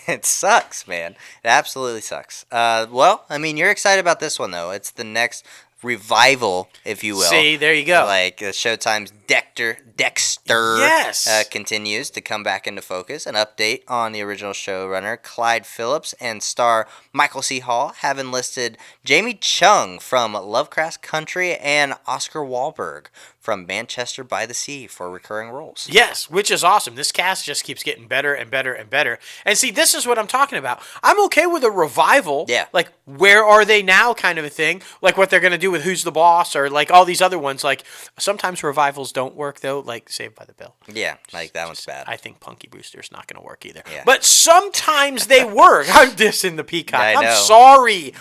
It sucks, man. It absolutely sucks. Well, I mean, you're excited about this one, though. It's the next revival, if you will. See, there you go. Like Showtime's Dexter Yes. continues to come back into focus. An update on the original showrunner Clyde Phillips and star Michael C. Hall have enlisted Jamie Chung from Lovecraft Country and Oscar Wahlberg from Manchester by the Sea for recurring roles. Yes, which is awesome. This cast just keeps getting better and better and better. And see, this is what I'm talking about. I'm okay with a revival. Yeah. Like, where are they now kind of a thing. Like what they're going to do with Who's the Boss or like all these other ones. Like, sometimes revivals don't work, though, like Saved by the Bell. Yeah, like that one's bad. I think Punky Brewster's not going to work either. Yeah. But sometimes they work. I'm dissing the Peacock. I I'm know. sorry.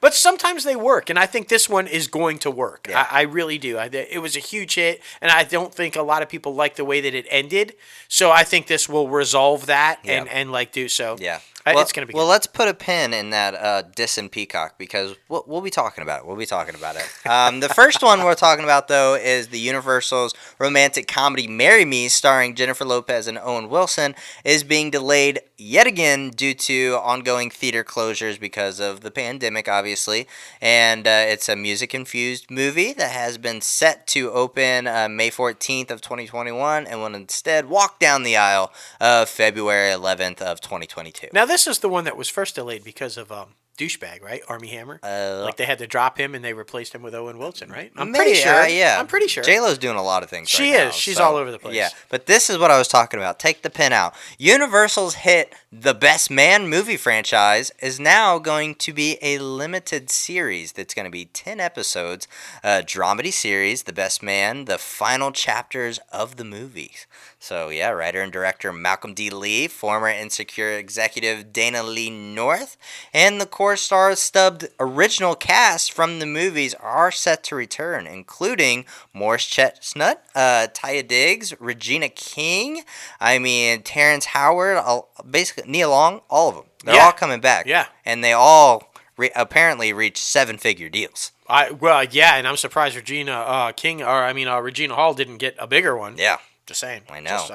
But sometimes they work, and I think this one is going to work. Yeah. I really do. It was a huge hit, and I don't think a lot of people like the way that it ended. So I think this will resolve that Yeah. and like do so. Yeah. It's going to be well. good. Let's put a pin in that diss and Peacock because we'll be talking about it. We'll be talking about it. The first one we're talking about though is the Universal's romantic comedy "Marry Me," starring Jennifer Lopez and Owen Wilson, is being delayed yet again due to ongoing theater closures because of the pandemic, obviously. And it's a music-infused movie that has been set to open May 14th of 2021 and will instead walk down the aisle of February 11th of 2022. Now, this is the one that was first delayed because of douchebag, right? Army Hammer. Like they had to drop him and they replaced him with Owen Wilson, right? I'm pretty sure. Yeah, I'm pretty sure. J-Lo's doing a lot of things. She right is. now, She's so, all over the place. Yeah, but this is what I was talking about. Take the pin out. Universal's hit The Best Man movie franchise is now going to be a limited series that's going to be 10 episodes, a dramedy series, The Best Man, the final chapters of the movies. So, yeah, writer and director Malcolm D. Lee, former Insecure executive Dana Lee North, and the core stars stubbed original cast from the movies are set to return, including Morris Chestnut, Taya Diggs, Regina King, Terrence Howard, basically Nia Long, all of them. They're all coming back. Yeah. And they all apparently reached 7-figure deals. And I'm surprised Regina Regina Hall didn't get a bigger one. Yeah. Just saying. I know.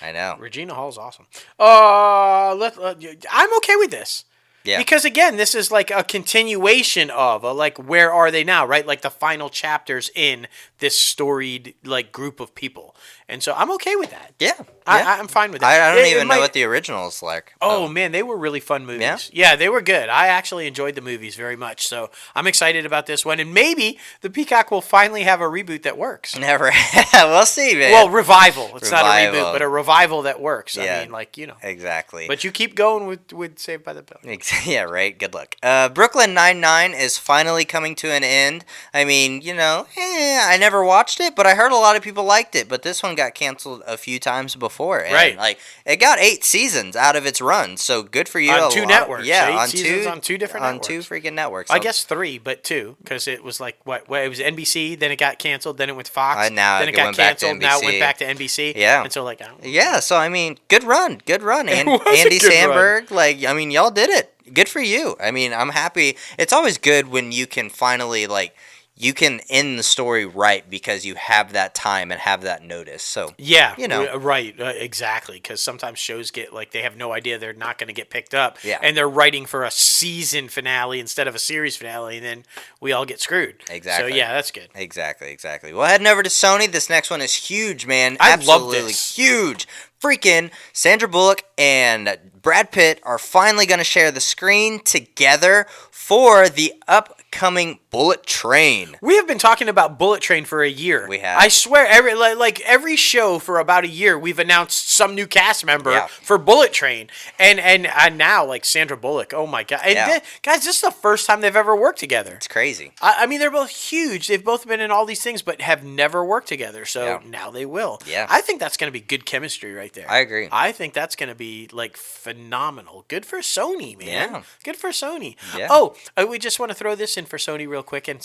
I know. Regina Hall's awesome. I'm okay with this. Yeah. Because again, this is like a continuation of where are they now, right? Like the final chapters in this storied like group of people. And so I'm okay with that. Yeah. I'm fine with that. I don't It even know might- what the original is like. Oh man, they were really fun movies. Yeah, they were good. I actually enjoyed the movies very much. So I'm excited about this one, and maybe the Peacock will finally have a reboot that works. Never. We'll see, man. Well, revival. It's not a Revival. reboot, but a revival that works. Yeah. I mean, like, you know. Exactly. But you keep going with Saved by the Bell. Yeah, right. Good luck. Brooklyn Nine-Nine is finally coming to an end. I mean, I never watched it, but I heard a lot of people liked it. But this one got canceled a few times before. And, Right. Like, it got 8 seasons out of its run, so good for you. On 2 networks. Yeah, 8 on seasons 2 on 2 different on networks. 2 freaking networks. I guess 3, but 2, because it was like what? Well, it was NBC, then it got canceled, then it went to Fox, now then it it got went back to canceled, now it NBC. went back to NBC. Yeah. And so like, I don't know. Yeah, so I mean, good run. And was a Andy good Samberg, like, I mean, y'all did it. Good for you. I mean, I'm happy. It's always good when you can finally, like, you can end the story right because you have that time and have that notice. So Yeah, right, exactly. Because sometimes shows get like they have no idea they're not going to get picked up, Yeah. and they're writing for a season finale instead of a series finale, and then we all get screwed. Exactly. So yeah, that's good. Exactly. Well, heading over to Sony, this next one is huge, man. I love Absolutely this. huge. Freaking Sandra Bullock and Brad Pitt are finally going to share the screen together for the upcoming Bullet Train. We have been talking about Bullet Train for a year. We have. I swear, every show for about a year, we've announced some new cast member Yeah. for Bullet Train, and now like Sandra Bullock. Oh my god! And Yeah. guys, this is the first time they've ever worked together. It's crazy. I mean, they're both huge. They've both been in all these things, but have never worked together. So Yeah. now they will. Yeah. I think that's going to be good chemistry right there. I agree. I think that's going to be like phenomenal. Good for Sony, man. Yeah. Good for Sony. Yeah. Oh, we just want to throw this in for Sony real quick and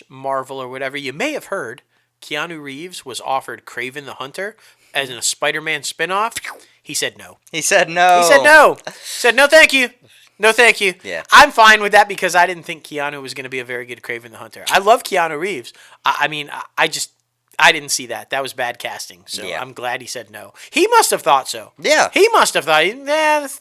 / Marvel or whatever. You may have heard Keanu Reeves was offered Kraven the Hunter as in a Spider-Man spinoff. He said no. He said no. He said no. Said no, thank you. No, thank you. Yeah. I'm fine with that because I didn't think Keanu was going to be a very good Kraven the Hunter. I love Keanu Reeves. I mean, I didn't see that. That was bad casting. So Yeah. I'm glad he said no. He must have thought so. Yeah. He must have thought,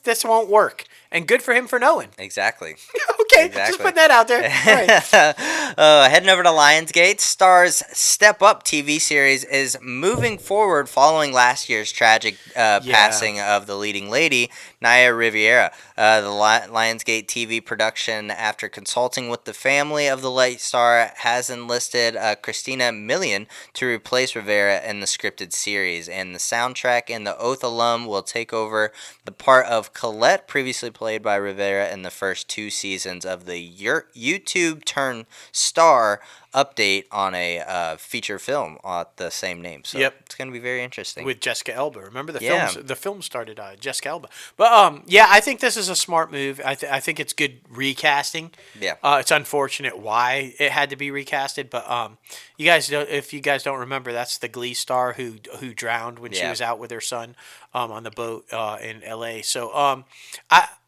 this won't work. And good for him for knowing. Exactly. Okay, Exactly. just put that out there. All right. Heading over to Lionsgate, Star's Step Up TV series is moving forward following last year's tragic passing of the leading lady, Naya Riviera. The Lionsgate TV production, after consulting with the family of the late star, has enlisted Christina Milian to replace Rivera in the scripted series, and the soundtrack and the Oath alum will take over the part of Colette, previously played by Rivera in the first 2 seasons of the YouTube turn star update on a feature film at the same name. So Yep. it's going to be very interesting. With Jessica Alba. Remember the Yeah. films? The film started Jessica Alba. But yeah, I think this is a smart move. I think it's good recasting. Yeah. It's unfortunate why it had to be recasted, but you guys if you guys don't remember, that's the Glee star who drowned when she Yeah. was out with her son on the boat in LA. So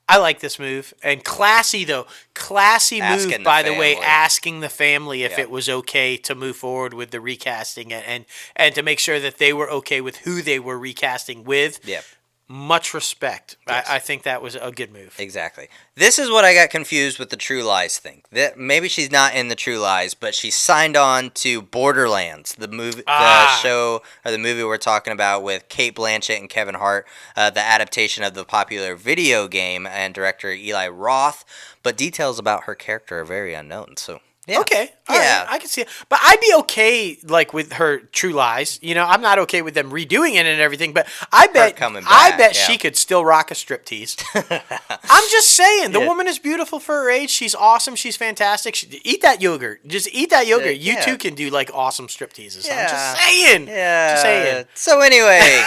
I like this move. And classy, though. Classy Asking move, the by the way, family. asking the family if Yeah. it was okay to move forward with the recasting and to make sure that they were okay with who they were recasting with. Yeah. Much respect. Yes. I think that was a good move. Exactly. This is what I got confused with the True Lies thing. That maybe she's not in the True Lies, but she signed on to Borderlands, the movie, the show or the movie we're talking about with Kate Blanchett and Kevin Hart, the adaptation of the popular video game, and director Eli Roth. But details about her character are very unknown. So. Yeah. Okay. All Yeah. right, I can see it. But I'd be okay like with her True Lies. You know, I'm not okay with them redoing it and everything, but I bet coming back, yeah. she could still rock a striptease. I'm just saying, the Yeah. woman is beautiful for her age. She's awesome. She's fantastic. Eat that yogurt. Just eat that yogurt. You Yeah. too can do like awesome stripteases. Yeah. I'm just saying. Yeah. Just saying. So anyway,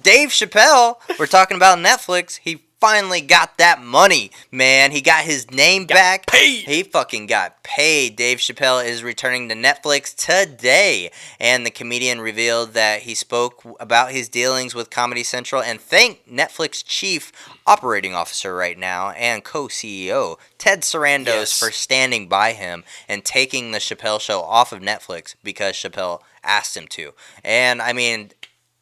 Dave Chappelle, we're talking about Netflix. He finally got that money, man. He got his name back. paid. He fucking got paid. Dave Chappelle is returning to Netflix today, and the comedian revealed that he spoke about his dealings with Comedy Central and thanked Netflix chief operating officer right now and co-CEO Ted Sarandos Yes. for standing by him and taking the Chappelle Show off of Netflix because Chappelle asked him to. And I mean,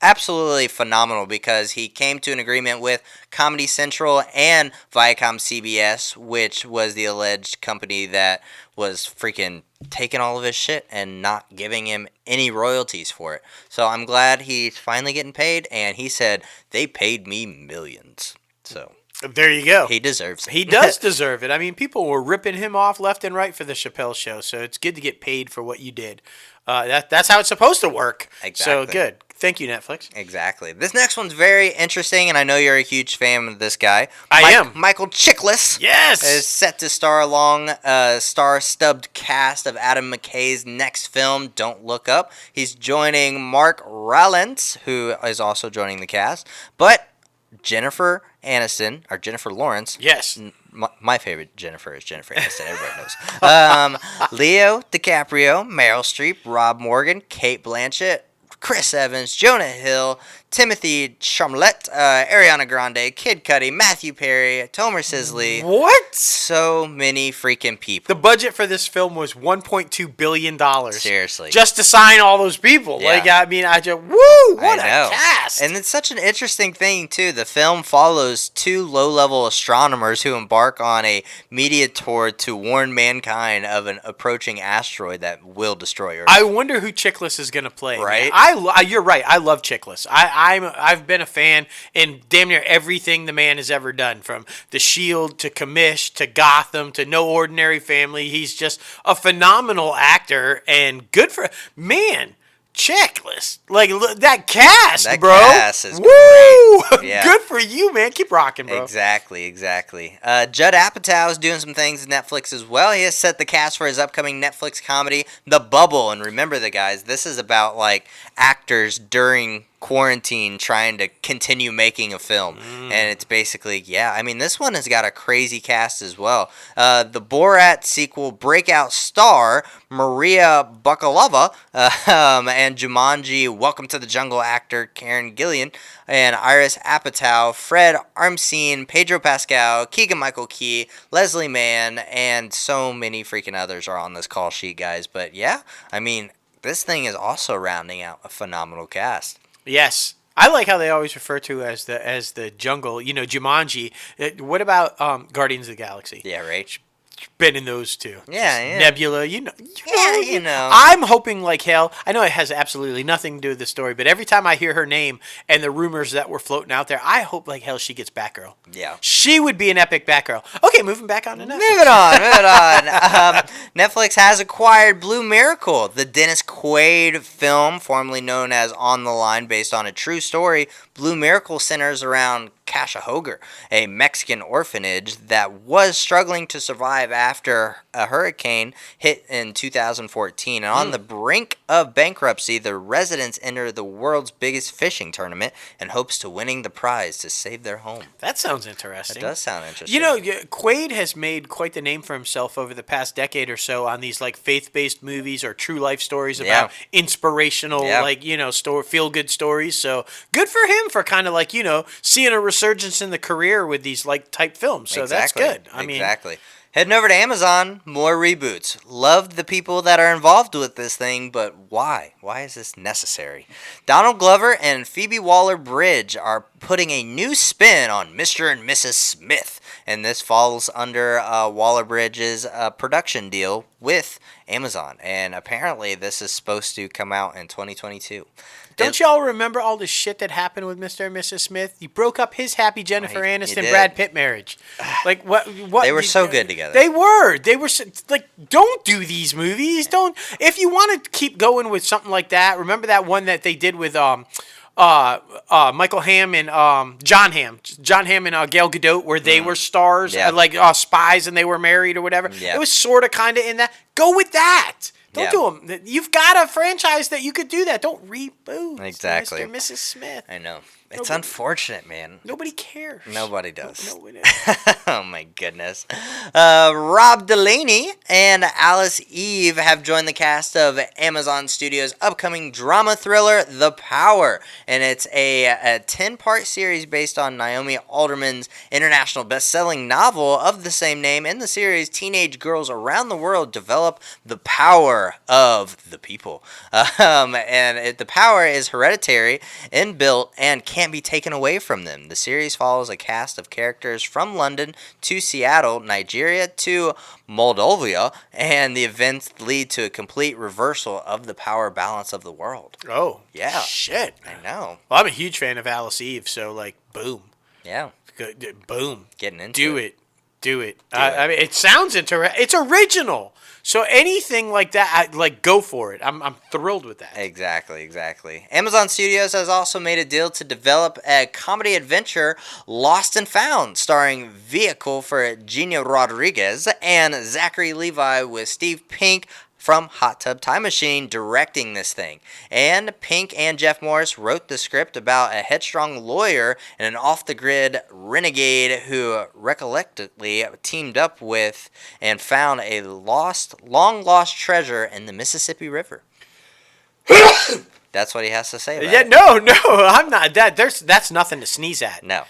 absolutely phenomenal because he came to an agreement with Comedy Central and Viacom CBS, which was the alleged company that was freaking taking all of his shit and not giving him any royalties for it. So I'm glad he's finally getting paid, and he said they paid me millions. So there you go. he deserves it. He does deserve it. I mean, people were ripping him off left and right for the Chappelle Show, so it's good to get paid for what you did. That's how it's supposed to work. Exactly. So good. Thank you, Netflix. Exactly. This next one's very interesting, and I know you're a huge fan of this guy. I am. Michael Chiklis. Yes. Is set to star along star-studded cast of Adam McKay's next film, Don't Look Up. He's joining Mark Rylance, who is also joining the cast, but Jennifer Aniston, or Jennifer Lawrence. Yes. My favorite Jennifer is Jennifer Aniston. Everybody knows. Leo DiCaprio, Meryl Streep, Rob Morgan, Kate Blanchett, Chris Evans, Jonah Hill, Timothy Chalamet, Ariana Grande, Kid Cudi, Matthew Perry, Tomer Sisley. What? So many freaking people. The budget for this film was $1.2 billion. Seriously. Just to sign all those people. Yeah. Like, I mean, woo, what a cast. And it's such an interesting thing, too. The film follows two low-level astronomers who embark on a media tour to warn mankind of an approaching asteroid that will destroy Earth. I wonder who Chiklis is going to play. Right? You're right. I love Chiklis. I've been a fan in damn near everything the man has ever done, from The Shield to Commish to Gotham to No Ordinary Family. He's just a phenomenal actor, and good for man. Checklist, like look, that cast, that bro. Cast is woo! Great. Yeah. Good for you, man. Keep rocking, bro. Exactly. Judd Apatow is doing some things at Netflix as well. He has set the cast for his upcoming Netflix comedy, The Bubble. And remember, the guys, this is about like actors during quarantine trying to continue making a film, and it's basically this one has got a crazy cast as well. The Borat sequel breakout star Maria Bakalova, and Jumanji Welcome to the Jungle actor Karen Gillan, and Iris Apatow, Fred Armisen, Pedro Pascal, Keegan-Michael Key, Leslie Mann, and so many freaking others are on this call sheet, guys. But yeah, I mean, this thing is also rounding out a phenomenal cast. Yes. I like how they always refer to as the jungle, Jumanji. What about Guardians of the Galaxy? Yeah, right. Been in those two. Yeah. Nebula, you know. I'm hoping like hell. I know it has absolutely nothing to do with the story, but every time I hear her name and the rumors that were floating out there, I hope like hell she gets Batgirl. Yeah. She would be an epic Batgirl. Okay, moving back on to Netflix. Moving on. Netflix has acquired Blue Miracle, the Dennis Quaid film, formerly known as On the Line, based on a true story. Blue Miracle centers around Cachahoga, a Mexican orphanage that was struggling to survive after a hurricane hit in 2014. And on the brink of bankruptcy, the residents enter the world's biggest fishing tournament in hopes to winning the prize to save their home. That sounds interesting. It does sound interesting. You know, Quaid has made quite the name for himself over the past decade or so on these like faith-based movies or true life stories about inspirational, feel-good stories. So good for him for kind of like, seeing a resurgence in the career with these like type films. So that's good. I mean, Heading over to Amazon, more reboots. Loved the people that are involved with this thing, but why? Why is this necessary? Donald Glover and Phoebe Waller-Bridge are putting a new spin on Mr. and Mrs. Smith, and this falls under Waller-Bridge's production deal with Amazon, and apparently this is supposed to come out in 2022. Don't y'all remember all the shit that happened with Mr. and Mrs. Smith? You broke up his happy Jennifer Aniston Brad Pitt marriage. Like what? They were so good together. They were like, don't do these movies. Don't. If you want to keep going with something like that, remember that one that they did with Michael Hamm and John Hamm and Gal Gadot, where they were stars, like spies, and they were married or whatever. Yeah. It was sort of kind of in that. Go with that. Don't do them. You've got a franchise that you could do that. Don't reboot. Exactly. Mr. and Mrs. Smith. I know. It's unfortunate, man. Nobody cares. Nobody does. Nobody. Oh, my goodness. Rob Delaney and Alice Eve have joined the cast of Amazon Studios' upcoming drama thriller, The Power. And it's a 10-part series based on Naomi Alderman's international best-selling novel of the same name. In the series, teenage girls around the world develop the power power of the people. The power is hereditary, inbuilt, and can't be taken away from them. The series follows a cast of characters from London to Seattle, Nigeria to Moldova, and the events lead to a complete reversal of the power balance of the world. Oh, Yeah. shit. I know. Well, I'm a huge fan of Alice Eve, so like, boom, Yeah. boom, Getting into do it. it. Do it. Do it. I mean, it sounds interesting. It's original. So anything like that, go for it. I'm thrilled with that. Exactly. Amazon Studios has also made a deal to develop a comedy adventure, Lost and Found, starring vehicle for Gina Rodriguez and Zachary Levi, with Steve Pink from Hot Tub Time Machine directing this thing. And Pink and Jeff Morris wrote the script about a headstrong lawyer and an off-the-grid renegade who recollectedly teamed up with and found a long-lost treasure in the Mississippi River. That's what he has to say about it. No, I'm not. That's nothing to sneeze at. No.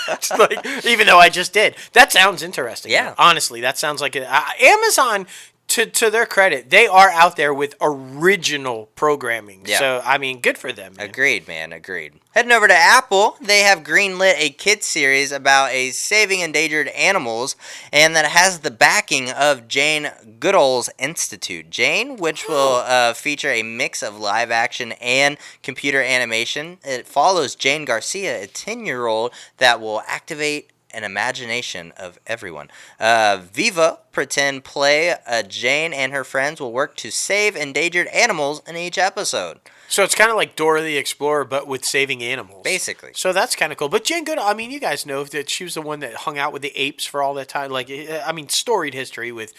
It's like, even though I just did. That sounds interesting. Yeah. Honestly, that sounds like it. Amazon, to their credit, they are out there with original programming. Yeah. So, I mean, good for them. Man. Agreed. Heading over to Apple, they have greenlit a kids series about saving endangered animals, and that has the backing of Jane Goodall's Institute. Jane, which will feature a mix of live action and computer animation. It follows Jane Garcia, a 10-year-old that will activate an imagination of everyone. Viva pretend play Jane and her friends will work to save endangered animals in each episode. So it's kind of like Dora the Explorer, but with saving animals. Basically. So that's kind of cool. But Jane Goodall, I mean, you guys know that she was the one that hung out with the apes for all that time. Like, I mean, storied history with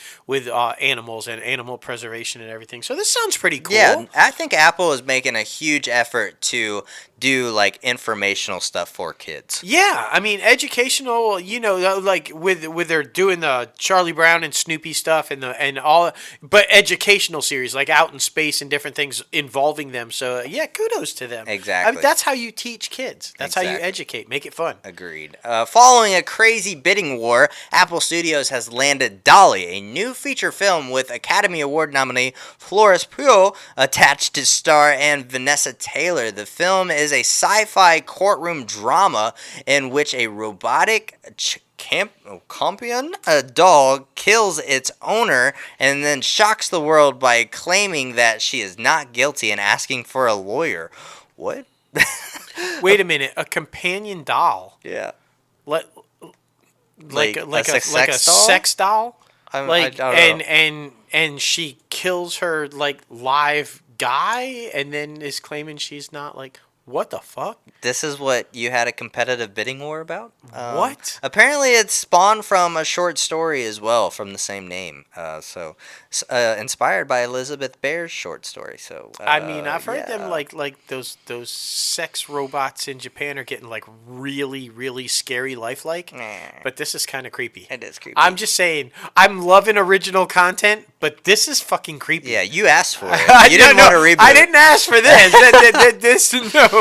animals and animal preservation and everything. So this sounds pretty cool. Yeah, I think Apple is making a huge effort to do like informational stuff for kids. Yeah, I mean, educational. Like with they're doing the Charlie Brown and Snoopy stuff and all, but educational series like Out in Space and different things involving them. So yeah, kudos to them. Exactly. I mean, that's how you teach kids. That's how you educate. Make it fun. Agreed. Following a crazy bidding war, Apple Studios has landed Dolly, a new feature film with Academy Award nominee Florence Pugh attached to star and Vanessa Taylor. The film is a sci-fi courtroom drama in which a robotic champion, a dog, kills its owner and then shocks the world by claiming that she is not guilty and asking for a lawyer. What? Wait a minute, a companion doll? Yeah. Like a sex doll? sex doll? I don't know. And she kills her like live guy and then is claiming she's not like. What the fuck? This is what you had a competitive bidding war about? What? Apparently it spawned from a short story as well from the same name. Inspired by Elizabeth Bear's short story. So I mean, I've heard them like those sex robots in Japan are getting like really, really scary lifelike. But this is kind of creepy. It is creepy. I'm just saying, I'm loving original content, but this is fucking creepy. Yeah, you asked for it. You didn't want to reboot. I didn't ask for this. No.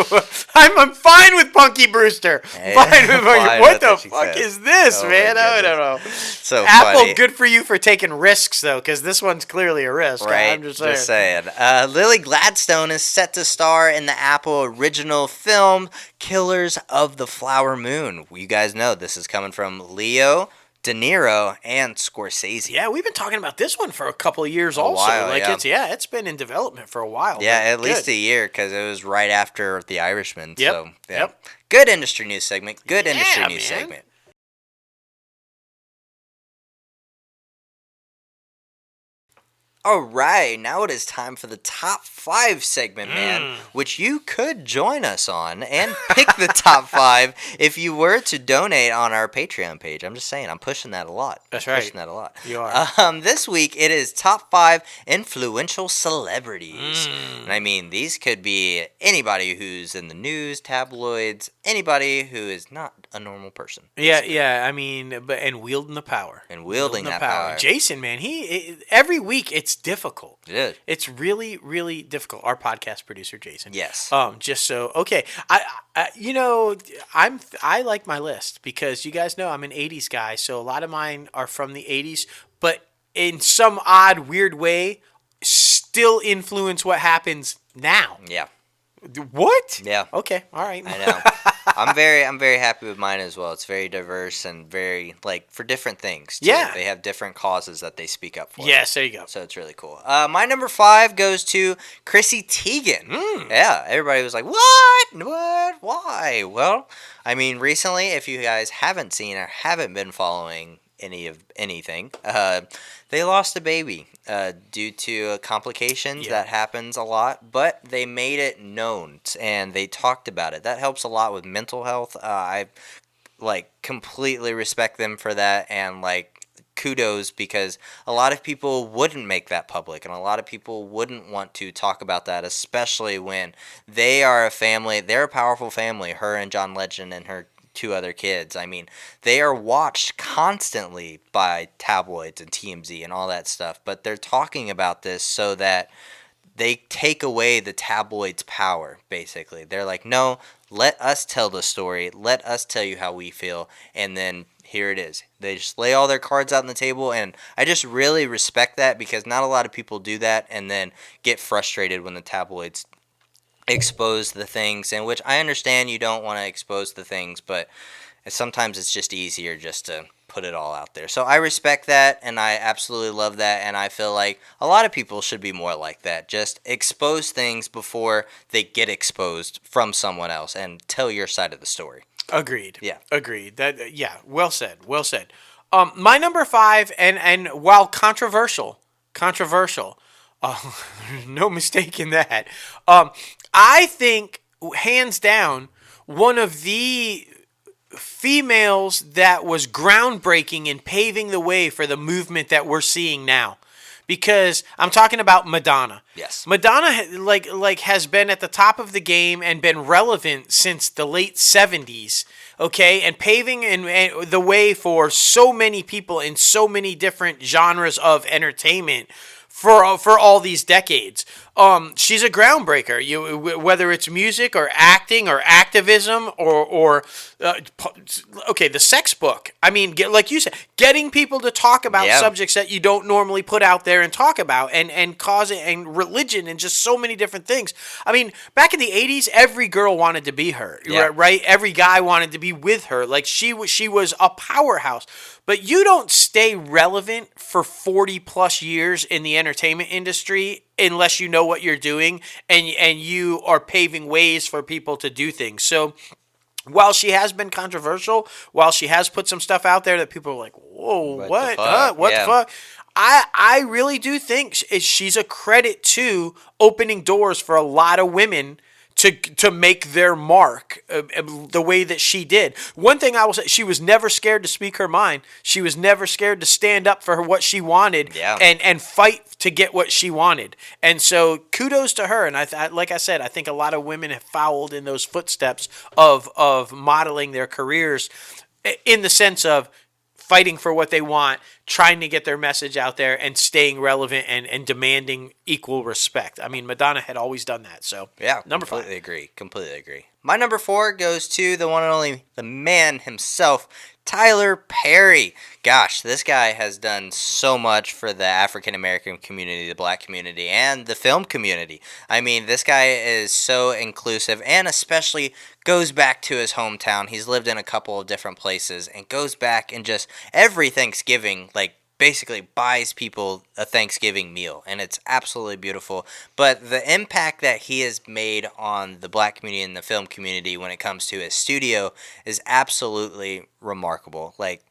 I'm fine with Punky Brewster. Fine with Punky. What the fuck is this, man? I don't know. So Apple, funny. good for you for taking risks, though, because this one's clearly a risk. Right, I'm just saying. Lily Gladstone is set to star in the Apple original film Killers of the Flower Moon. You guys know this is coming from Leo, De Niro, and Scorsese. Yeah, we've been talking about this one for a couple of years A while, Like yeah. it's been in development for a while. Yeah, but at least good. a year because it was right after The Irishman. Yep. So, yeah. Yep. Good industry news segment. Good industry Yeah, news man. segment. All right, now it is time for the top 5 segment, man, which you could join us on and pick the top 5 if you were to donate on our Patreon page. I'm just saying, I'm pushing that a lot. That's I'm right. Pushing that a lot. You are. This week it is top 5 influential celebrities. And I mean, these could be anybody who's in the news, tabloids, anybody who is not a normal person. Yeah. I mean, and wielding the power. And wielding that power. Jason, man, every week it's difficult. It is. It's really, really difficult. Our podcast producer, Jason. Yes. Just so okay. I like my list because you guys know I'm an '80s guy, so a lot of mine are from the '80s, but in some odd, weird way, still influence what happens now. Yeah. What? Yeah. Okay. All right. I know. I'm very happy with mine as well. It's very diverse and very like for different things too. Yeah. They have different causes that they speak up for. Yes, there you go. So it's really cool. My number 5 goes to Chrissy Teigen. Yeah, everybody was like, "What? What? Why?" Well, I mean, recently, if you guys haven't seen or haven't been following anything, they lost a baby due to complications. Yeah. That happens a lot, but they made it known and they talked about it. That helps a lot with mental health. I like completely respect them for that, and like kudos, because a lot of people wouldn't make that public and a lot of people wouldn't want to talk about that, especially when they are a family. They're a powerful family, her and John Legend and her 2 other kids. I mean, they are watched constantly by tabloids and TMZ and all that stuff, but they're talking about this so that they take away the tabloids' power, basically. They're like, no, let us tell the story. Let us tell you how we feel. And then here it is. They just lay all their cards out on the table. And I just really respect that, because not a lot of people do that and then get frustrated when the tabloids expose the things. In which I understand you don't want to expose the things, but sometimes it's just easier just to put it all out there. So I respect that, and I absolutely love that, and I feel like a lot of people should be more like that. Just expose things before they get exposed from someone else, and tell your side of the story. Agreed. Yeah. Agreed. That yeah. Well said. Well said. My number 5, and while controversial, no mistake in that. I think hands down one of the females that was groundbreaking in paving the way for the movement that we're seeing now. Because I'm talking about Madonna. Yes. Madonna like has been at the top of the game and been relevant since the late 70s, okay? And paving and the way for so many people in so many different genres of entertainment for all these decades. She's a groundbreaker. Whether it's music or acting or activism or the sex book. I mean, like you said, getting people to talk about subjects that you don't normally put out there and talk about, and causing and religion and just so many different things. I mean, back in the 80s, every girl wanted to be her, right? Every guy wanted to be with her. Like she was a powerhouse. But you don't stay relevant for 40 plus years in the entertainment industry unless you know what you're doing and you are paving ways for people to do things. So while she has been controversial, while she has put some stuff out there that people are like, whoa, what? What the fuck? I really do think she's a credit to opening doors for a lot of women to make their mark the way that she did. One thing I will say, she was never scared to speak her mind. She was never scared to stand up for what she wanted and fight to get what she wanted. And so kudos to her. And like I said, I think a lot of women have followed in those footsteps of modeling their careers in the sense of fighting for what they want, trying to get their message out there, and staying relevant and demanding equal respect. I mean, Madonna had always done that. So yeah, number 5. Completely agree. My number 4 goes to the one and only, the man himself, Tyler Perry. Gosh, this guy has done so much for the African American community, the black community, and the film community. I mean, this guy is so inclusive, and especially goes back to his hometown. He's lived in a couple of different places and goes back and just every Thanksgiving, like, basically buys people a Thanksgiving meal, and it's absolutely beautiful. But the impact that he has made on the black community and the film community when it comes to his studio is absolutely remarkable. Like,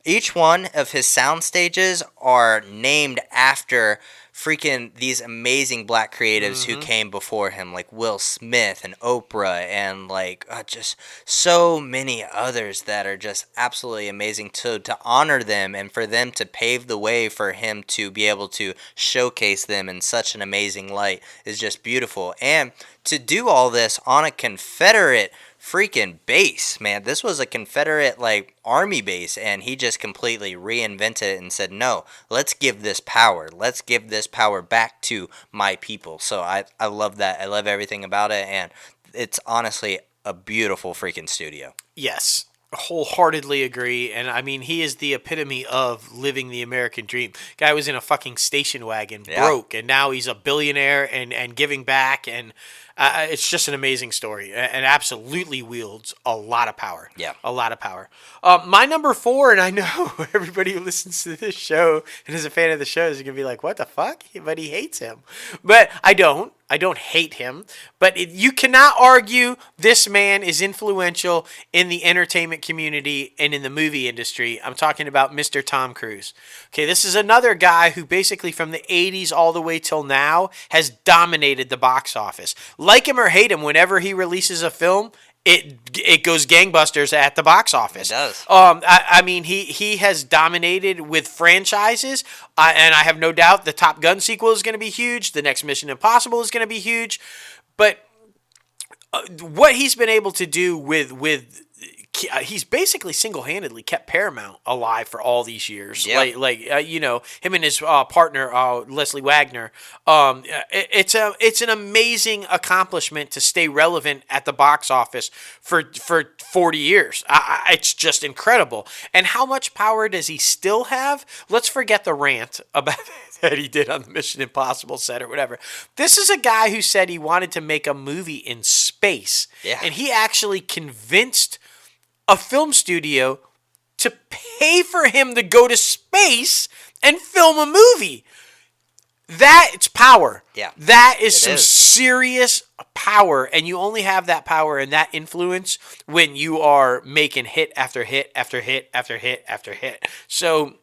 each one of his sound stages are named after freaking these amazing black creatives who came before him, like Will Smith and Oprah, and like just so many others that are just absolutely amazing. To honor them and for them to pave the way for him to be able to showcase them in such an amazing light is just beautiful. And to do all this on a Confederate freaking base, man. This was a Confederate like army base, and he just completely reinvented it and said, no, let's give this power. Let's give this power back to my people. So I love that. I love everything about it, and it's honestly a beautiful freaking studio. Yes. wholeheartedly agree. And I mean, he is the epitome of living the American dream. Guy was in a fucking station wagon, Yeah. broke, and now he's a billionaire and giving back. And it's just an amazing story, and absolutely wields a lot of power. Yeah. A lot of power. My number 4, and I know everybody who listens to this show and is a fan of the show is going to be like, what the fuck? But he hates him. But I don't. I don't hate him. But you cannot argue this man is influential in the entertainment community and in the movie industry. I'm talking about Mr. Tom Cruise. Okay, this is another guy who basically from the 80s all the way till now has dominated the box office. Like him or hate him, whenever he releases a film, it goes gangbusters at the box office. It does. I mean, he has dominated with franchises, and I have no doubt the Top Gun sequel is going to be huge. The next Mission Impossible is going to be huge. But what he's been able to do with he's basically single-handedly kept Paramount alive for all these years. Yeah. You know, him and his partner Leslie Wagner. It's an amazing accomplishment to stay relevant at the box office for 40 years. It's just incredible. And how much power does he still have? Let's forget the rant about that he did on the Mission Impossible set or whatever. This is a guy who said he wanted to make a movie in space. Yeah. And he actually convinced a film studio to pay for him to go to space and film a movie. That's power. Yeah. That is some is. serious power, and you only have that power and that influence when you are making hit after hit after hit after hit after hit. So,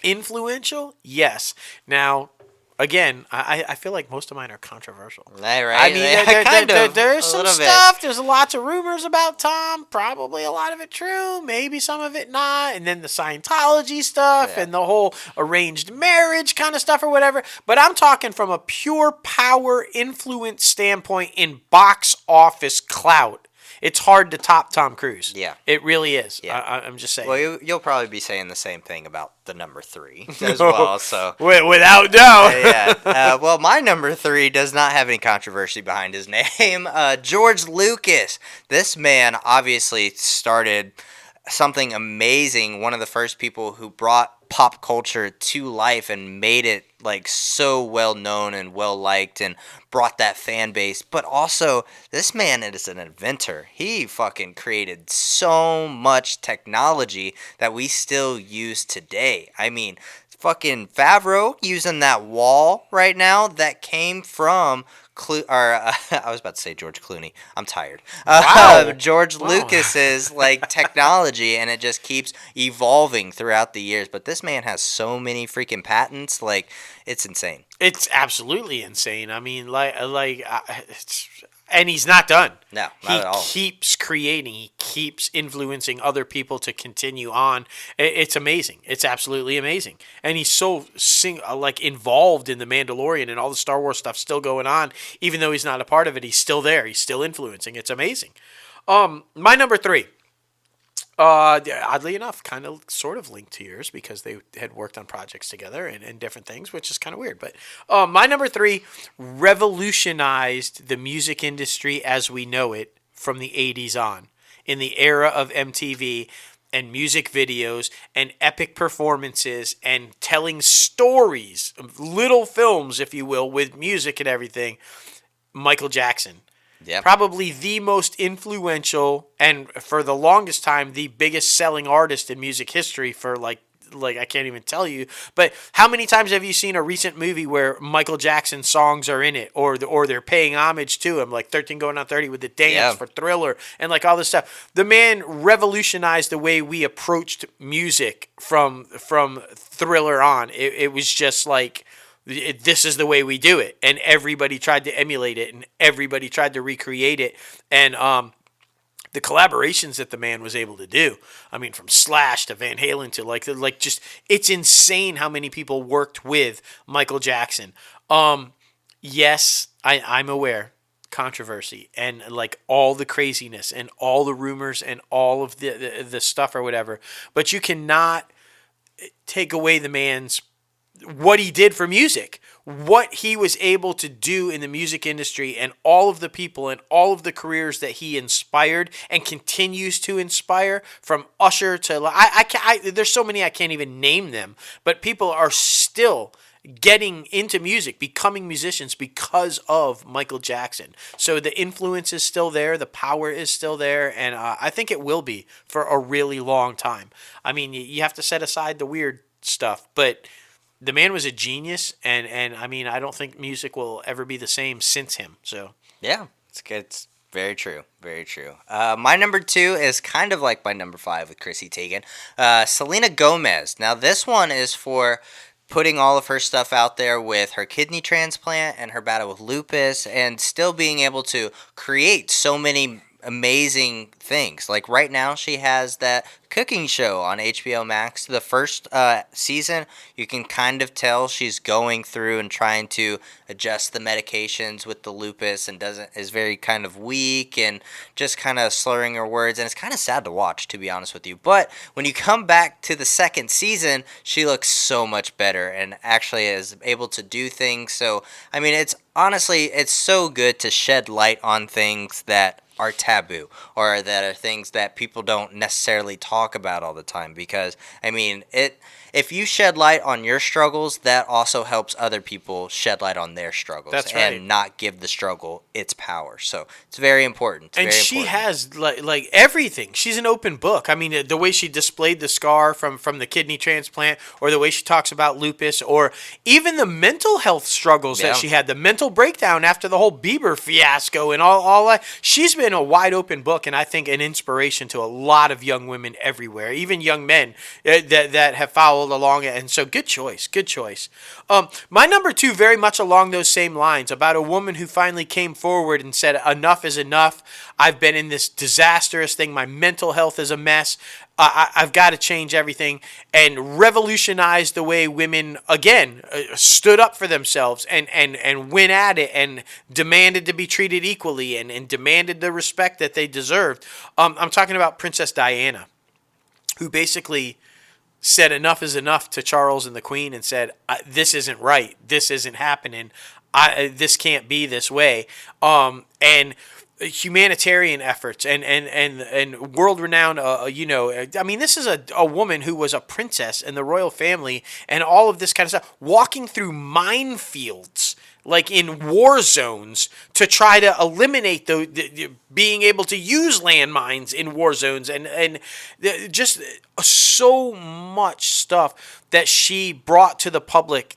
influential? Yes. Now, again, I feel like most of mine are controversial. Right. I mean, Yeah, there's a some little bit. stuff. There's lots of rumors about Tom. Probably a lot of it true. Maybe some of it not. And then the Scientology stuff Yeah. and the whole arranged marriage kind of stuff or whatever. But I'm talking from a pure power influence standpoint in box office clout. It's hard to top Tom Cruise. Yeah. It really is. Yeah. I'm just saying. Well, you'll probably be saying the same thing about the number 3 as well. So Without doubt. yeah. Well, my number 3 does not have any controversy behind his name. George Lucas. This man obviously started something amazing. One of the first people who brought pop culture to life and made it like so well known and well liked and brought that fan base. But also, this man is an inventor. He fucking created so much technology that we still use today. I mean, fucking Favreau using that wall right now that came from I was about to say George Clooney. I'm tired. Wow. George Lucas's like technology, and it just keeps evolving throughout the years. But this man has so many freaking patents, like it's insane. It's absolutely insane. I mean, and he's not done. No, not at all. He keeps creating. He keeps influencing other people to continue on. It's amazing. It's absolutely amazing. And he's so involved in the Mandalorian and all the Star Wars stuff still going on. Even though he's not a part of it, he's still there. He's still influencing. It's amazing. My number 3. Oddly enough, kind of sort of linked to yours because they had worked on projects together and different things, which is kind of weird. But my number 3 revolutionized the music industry as we know it from the 80s on. In the era of MTV and music videos and epic performances and telling stories, little films, if you will, with music and everything, Michael Jackson. Yep. Probably the most influential and for the longest time the biggest selling artist in music history for like I can't even tell you. But how many times have you seen a recent movie where Michael Jackson songs are in it or they're paying homage to him, like 13 Going on 30 with the dance for Thriller and like all this stuff. The man revolutionized the way we approached music from Thriller on. It was just like this is the way we do it, and everybody tried to emulate it, and everybody tried to recreate it, and the collaborations that the man was able to do. I mean, from Slash to Van Halen to like just it's insane how many people worked with Michael Jackson. Yes, I'm aware. Controversy and like all the craziness and all the rumors and all of the stuff or whatever, but you cannot take away the man's what he did for music, what he was able to do in the music industry, and all of the people and all of the careers that he inspired and continues to inspire, from Usher to there's so many I can't even name them, but people are still getting into music, becoming musicians because of Michael Jackson. So the influence is still there, the power is still there, and I think it will be for a really long time. I mean, you have to set aside the weird stuff, but the man was a genius, and I mean, I don't think music will ever be the same since him. So Yeah, it's good. It's very true. Very true. My number two is kind of like my number five with Chrissy Teigen. Selena Gomez. Now, this one is for putting all of her stuff out there with her kidney transplant and her battle with lupus, and still being able to create so many amazing things. Like right now, she has that cooking show on HBO Max. The first season, you can kind of tell she's going through and trying to adjust the medications with the lupus, and is very kind of weak and just kind of slurring her words, and it's kind of sad to watch, to be honest with you. But when you come back to the second season, she looks so much better and actually is able to do things. So I mean, it's honestly, it's so good to shed light on things that are taboo, or that are things that people don't necessarily talk about all the time, because I mean, if you shed light on your struggles, that also helps other people shed light on their struggles. That's right. And not give the struggle its power. So it's very important. And she has like everything. She's an open book. I mean, the way she displayed the scar from the kidney transplant, or the way she talks about lupus, or even the mental health struggles that she had, the mental breakdown after the whole Bieber fiasco and all that. She's been a wide open book, and I think an inspiration to a lot of young women everywhere, even young men that have followed along it. And so good choice. My number two, very much along those same lines, about a woman who finally came forward and said, enough is enough. I've been in this disastrous thing. My mental health is a mess. I've got to change everything, and revolutionize the way women, again, stood up for themselves and went at it and demanded to be treated equally, and demanded the respect that they deserved. I'm talking about Princess Diana, who basically said enough is enough to Charles and the Queen, and said, this isn't right. This isn't happening. This can't be this way. And humanitarian efforts and world-renowned, I mean, this is a woman who was a princess in the royal family, and all of this kind of stuff, walking through minefields, like in war zones, to try to eliminate the being able to use landmines in war zones, and just so much stuff that she brought to the public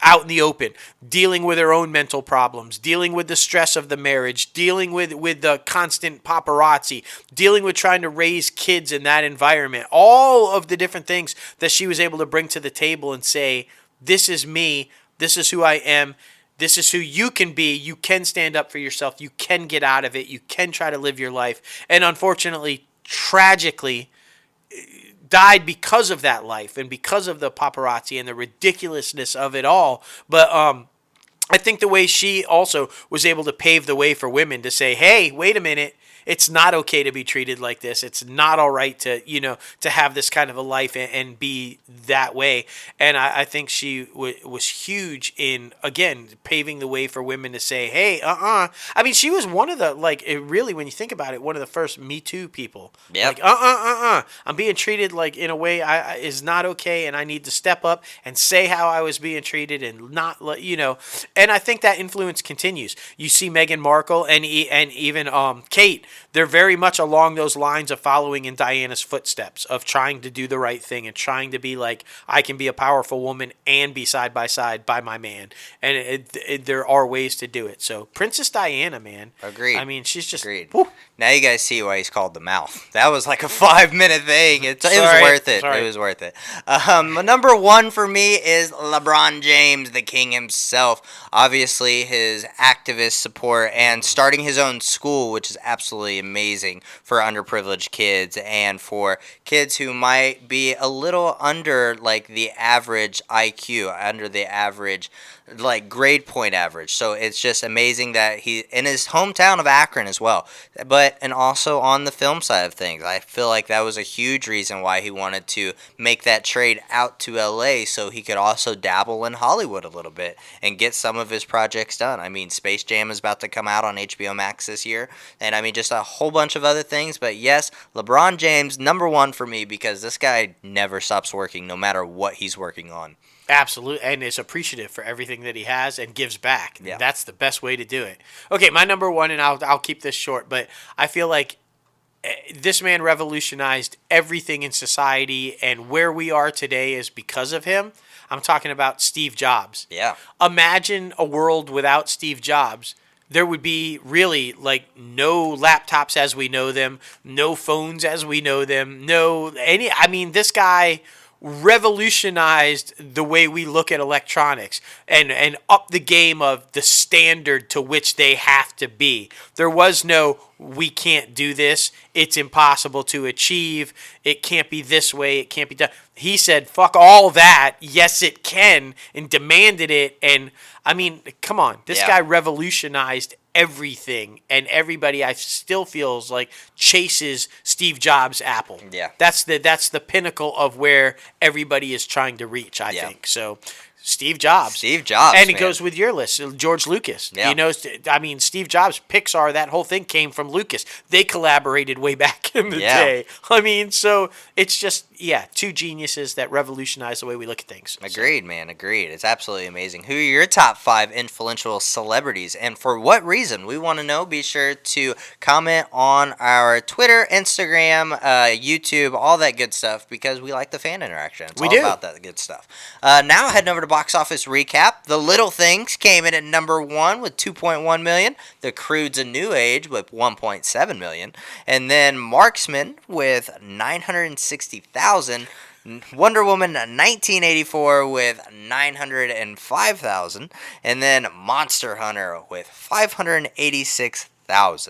out in the open, dealing with her own mental problems, dealing with the stress of the marriage, dealing with the constant paparazzi, dealing with trying to raise kids in that environment, all of the different things that she was able to bring to the table and say, this is me, this is who I am, this is who you can be. You can stand up for yourself. You can get out of it. You can try to live your life. And unfortunately, tragically, died because of that life and because of the paparazzi and the ridiculousness of it all. But I think the way she also was able to pave the way for women to say, hey, wait a minute. It's not okay to be treated like this. It's not all right to, to have this kind of a life and be that way. And I think she was huge in, again, paving the way for women to say, hey, I mean, she was one of the, really, when you think about it, one of the first Me Too people. Yeah. Like, I'm being treated like in a way is not okay, and I need to step up and say how I was being treated, and not let, and I think that influence continues. You see Meghan Markle and even Kate. They're very much along those lines of following in Diana's footsteps, of trying to do the right thing and trying to be like, I can be a powerful woman and be side by side by my man. And there are ways to do it. So Princess Diana, man. Agreed. I mean, she's just... Agreed. Woo. Now you guys see why he's called the Mouth. That was like a 5-minute thing. It was worth it. Sorry. It was worth it. Number one for me is LeBron James, the king himself. Obviously, his activist support and starting his own school, which is absolutely absolutely amazing for underprivileged kids and for kids who might be a little under like the average IQ, under the average like grade point average. So it's just amazing that he in his hometown of Akron as well. But and also on the film side of things, I feel like that was a huge reason why he wanted to make that trade out to LA so he could also dabble in Hollywood a little bit and get some of his projects done. I mean, Space Jam is about to come out on HBO Max this year, and I mean just a whole bunch of other things. But yes, LeBron James #1 for me because this guy never stops working no matter what he's working on. Absolutely, and is appreciative for everything that he has and gives back. Yeah. That's the best way to do it. Okay, my #1, and I'll keep this short, but I feel like this man revolutionized everything in society, and where we are today is because of him. I'm talking about Steve Jobs. Yeah. Imagine a world without Steve Jobs. There would be really like no laptops as we know them, no phones as we know them, I mean, this guy revolutionized the way we look at electronics and up the game of the standard to which they have to be. There was no, we can't do this, it's impossible to achieve, it can't be this way, it can't be done. He said, fuck all that, yes it can, and demanded it. And I mean, come on, this guy revolutionized everything, and everybody I still feels like chases Steve Jobs' Apple. Yeah. That's the pinnacle of where everybody is trying to reach, I think. So Steve Jobs. Steve Jobs, and it man. goes with your list, George Lucas. Yeah. You know, I mean, Steve Jobs, Pixar, that whole thing came from Lucas. They collaborated way back in the day. I mean, so it's just, two geniuses that revolutionized the way we look at things. Agreed, man. Agreed. It's absolutely amazing. Who are your top 5 influential celebrities, and for what reason? We want to know. Be sure to comment on our Twitter, Instagram, YouTube, all that good stuff, because we like the fan interaction. It's all about that good stuff. Now heading over to box office recap. The Little Things came in at #1 with 2.1 million. The Croods: A New Age with 1.7 million, and then Marksman with 960,000. Wonder Woman 1984 with 905,000, and then Monster Hunter with 586,000.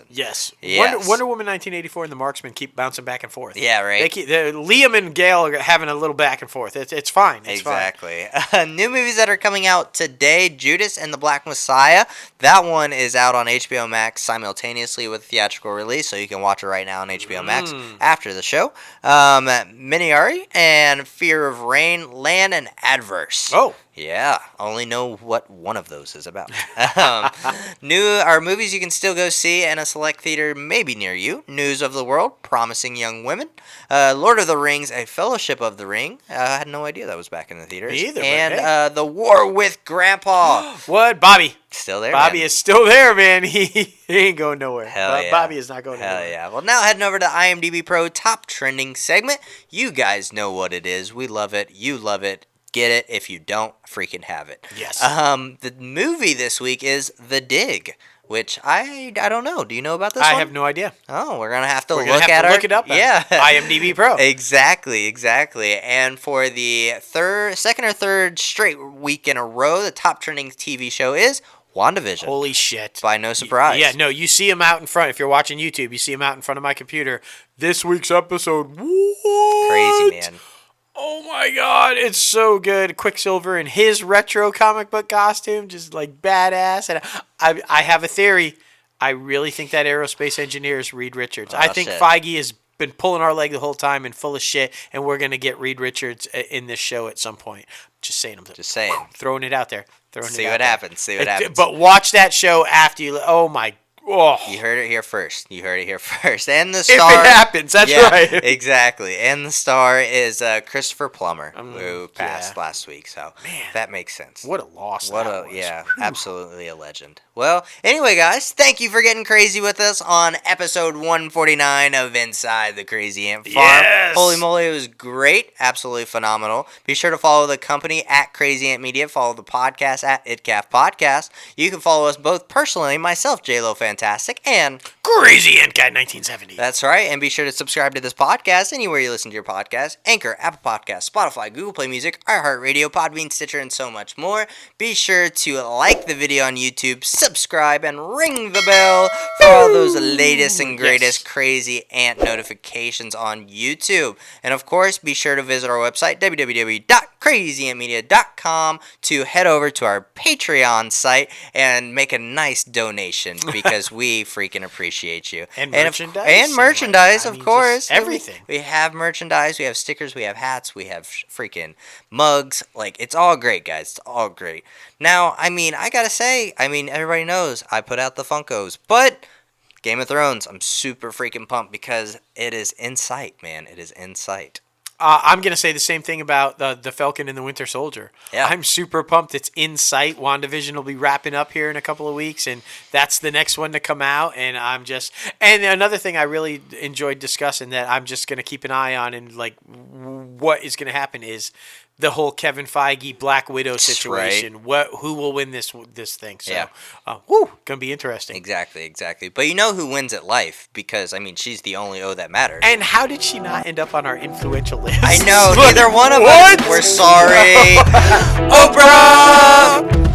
Yes. Yes. Wonder Woman 1984 and the Marksman keep bouncing back and forth. Yeah, right. Liam and Gail are having a little back and forth. It's fine. It's exactly. New movies that are coming out today: Judas and the Black Messiah. That one is out on HBO Max simultaneously with theatrical release, so you can watch it right now on HBO Max after the show. Miniari and Fear of Rain, Land and Adverse. Oh. Yeah, only know what one of those is about. Our movies you can still go see in a select theater maybe near you. News of the World, Promising Young Women. Lord of the Rings, A Fellowship of the Ring. I had no idea that was back in the theaters. Me either. And The War with Grandpa. What? Bobby. Still there, Bobby man. is still there, man. He ain't going nowhere. Hell yeah. Bobby is not going Hell nowhere. yeah. Well, now heading over to IMDb Pro Top Trending segment. You guys know what it is. We love it. You love it. Get it. If you don't, freaking have it. Yes. The movie this week is The Dig, which I don't know. Do you know about this one? I have no idea. Oh, we're gonna have to We're look gonna have at to look it up. Then. Yeah. IMDb Pro. Exactly. And for the second or third straight week in a row, the top trending TV show is WandaVision. Holy shit. By no surprise. Yeah, no, you see him out in front. If you're watching YouTube, you see him out in front of my computer. This week's episode. What? Crazy, man. Oh my god, it's so good. Quicksilver in his retro comic book costume, just like badass. And I have a theory. I really think that aerospace engineer is Reed Richards. I think shit. Feige has been pulling our leg the whole time and full of shit, and we're going to get Reed Richards in this show at some point. Just saying. Just saying. Throwing it out there. See what happens. But watch that show after you. Oh my. Oh. You heard it here first. And the star. If it happens, that's right. Exactly. And the star is Christopher Plummer, who passed last week. So man, that makes sense. What a loss. Absolutely a legend. Well, anyway, guys, thank you for getting crazy with us on episode 149 of Inside the Crazy Ant Farm. Yes. Holy moly, it was great. Absolutely phenomenal. Be sure to follow the company at Crazy Ant Media. Follow the podcast at ItCaf Podcast. You can follow us both personally, myself, JLo Fantastic, fantastic and Crazy Ant Guy 1970. that's right. And be sure to subscribe to this podcast anywhere you listen to your podcast. Anchor, Apple Podcasts, Spotify, Google Play Music, iHeartRadio, Podbean, Stitcher, and so much more. Be sure to like the video on YouTube, subscribe, and ring the bell for all those latest and greatest crazy ant notifications on YouTube. And of course, be sure to visit our website, www.crazyantmedia.com, to head over to our Patreon site and make a nice donation because we freaking appreciate you. And merchandise. And merchandise, of course. Everything. We have merchandise, we have stickers, we have hats, we have freaking mugs. Like, it's all great, guys. It's all great. Now, I mean, I gotta say, everybody knows I put out the Funkos, but Game of Thrones, I'm super freaking pumped because it is in sight, man. It is in sight. I'm going to say the same thing about the Falcon and the Winter Soldier. Yeah. I'm super pumped. It's in sight. WandaVision will be wrapping up here in a couple of weeks, and that's the next one to come out. And and another thing I really enjoyed discussing that I'm just going to keep an eye on and like what is going to happen is the whole Kevin Feige Black Widow situation. Right. Who will win this thing? So, Yeah. Gonna be interesting. Exactly. But you know who wins at life because, she's the only O that matters. And how did she not end up on our influential list? I know, neither one of us. We're sorry. Oprah!